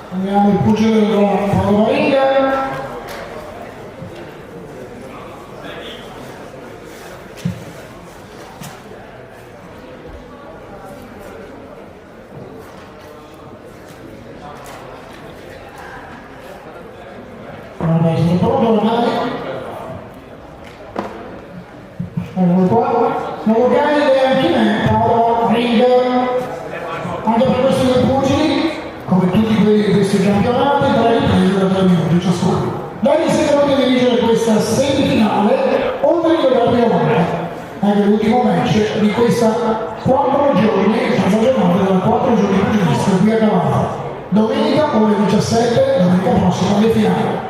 Andiamo il pugile della Padova Ring. Vabbè, sono pronto ormai. Eccolo qua. Novochelli e Archime, Padova Ring. Anche per questi due pugili, come tutti questi campionati, tra i presi da 3 minuti ciascuno. Dai si è a dirigere questa semifinale oltre i chilogrammi 90. Anche l'ultimo match di questa 4 giorni, questa giornata della 4 giorni pugilistica qui a Cavallo. Domenica ore 17, domenica prossima le finali.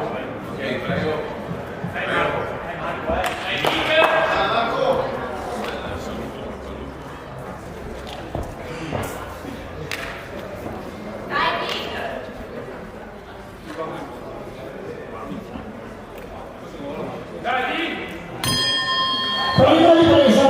Prima ripresa.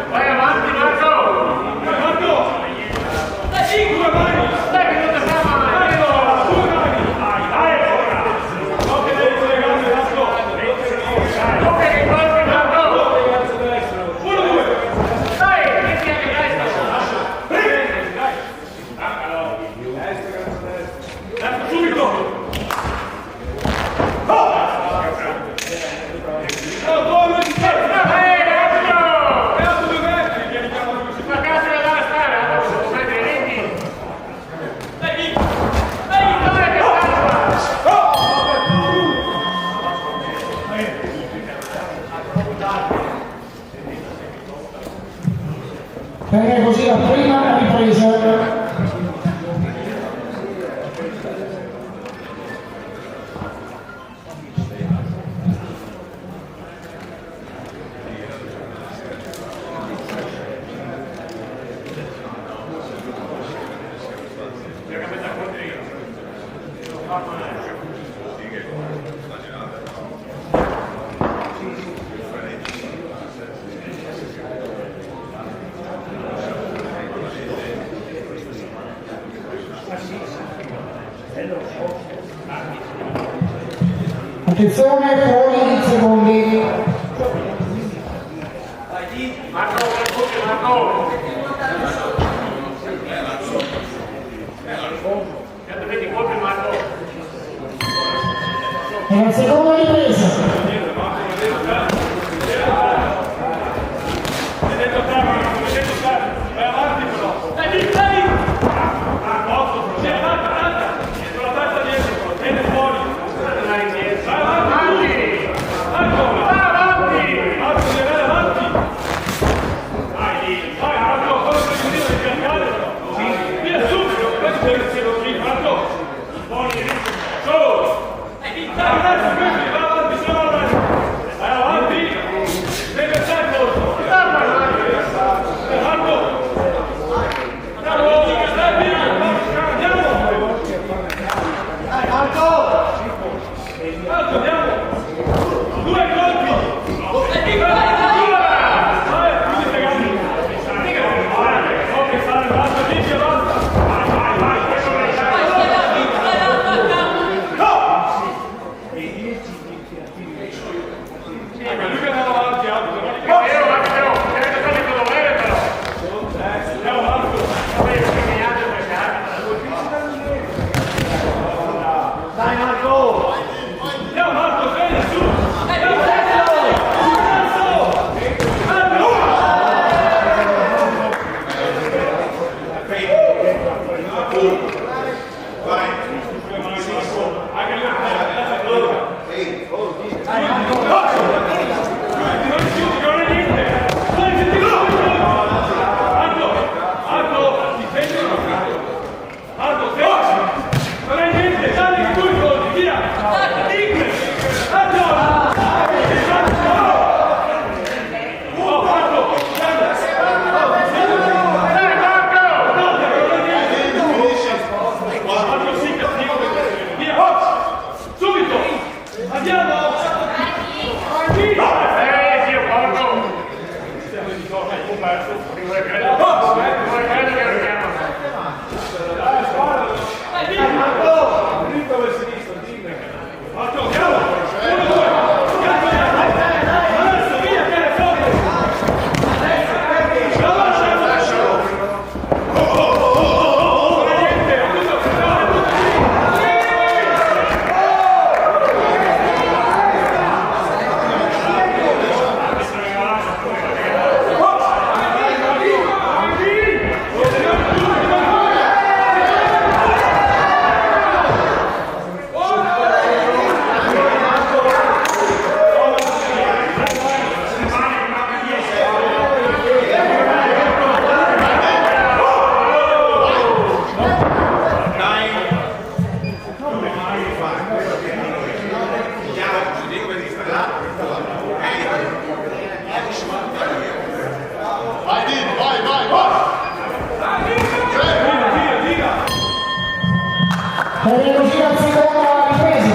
Vai avanti, Marco! Marco! Dai, 5 mani! Dai, che non ti fa male! Dai, ora! No, che devi con le gambe, Marco! No, che colpi, Marco! 1, 2! Dai, metti anche destra! Dai, subito! Perché così la prima ripresa. Attenzione, fuori 10 secondi. Marco, Marco! Vedi colpi, Marco! E la seconda ripresa. Vai avanti però! Dai, dai! Ah, posto! Sì, avanti, avanti! Con la testa dietro, viene fuori! Vai avanti! Ancora! Vai avanti! Marco, devi andare avanti! Vai lì! Vai, Marco! Come sei venuto di piancare però! Via subito! Questo deve essere così, Marco! Buoni, solo! Dai, vai avanti, solo avanti! Vai avanti! Sei per sempre! Marco! Dai Marco! Andiamo Marco, vieni su! Perché così la seconda ripresa.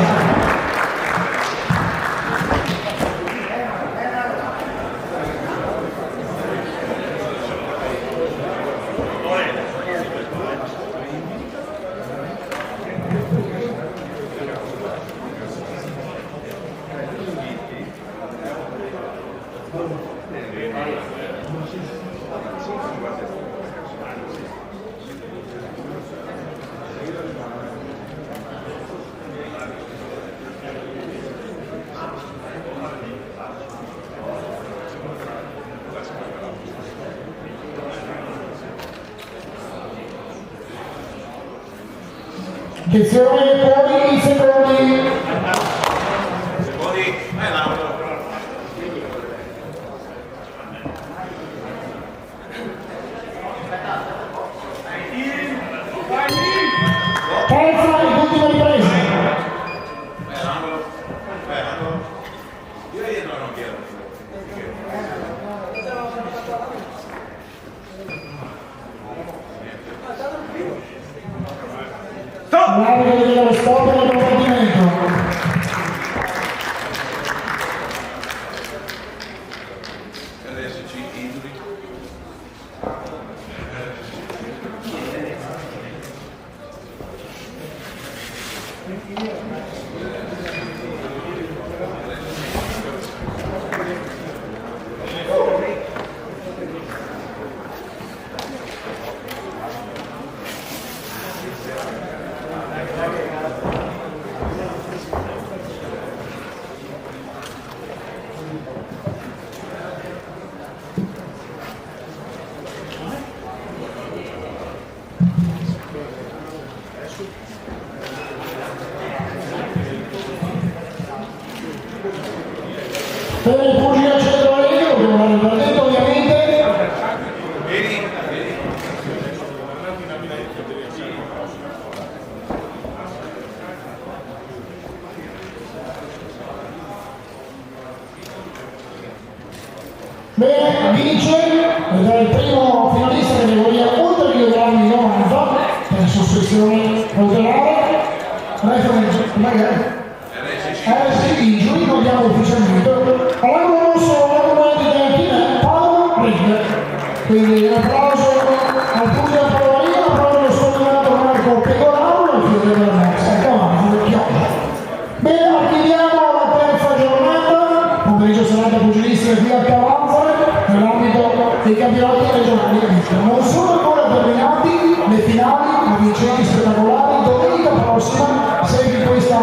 Attenzione, fuori i secondi. Secondi, vai Terza e ultima ripresa. Vai all'angolo. Io dietro non chiedo. L'arbitro deve dare stop nel combattimento. Adesso ci injury. Per il pugile al centro del ring, dobbiamo dare il verdetto ovviamente. Bene, vince ed è il primo finalista categoria oltre chilogrammi 90 per sospensione cautelare. Sì, il giudico abbiamo ufficialmente all'angolo rosso l'argomento di Paolo Ring, quindi un applauso al pugile a Polonia, un applauso allo soldato Marco Pecoraro e al fiore della Mazza, a cavallo del Chioggia. Bene, archiviamo la terza giornata, pomeriggio serata pugilistica qui a Cavanzare nell'ambito dei campionati regionali. Non sono ancora terminati le finali, ma vincenti spettacolari domenica prossima, sempre in questa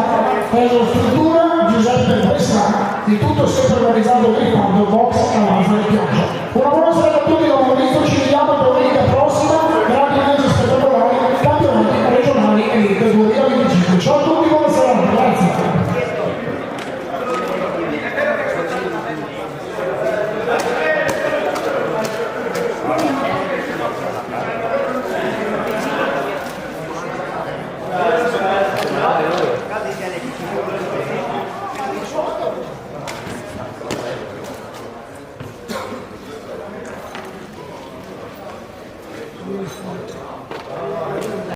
struttura. Giuseppe Bressan, il tutto sempre realizzato per il quadro box Cavanzare Chioggia. Una buona serata a tutti, come visto ci vediamo domenica prossima, grandi eventi spettacolari, campionati regionali Elite 2025. Ciao a tutti, buona serata, grazie. Grazie.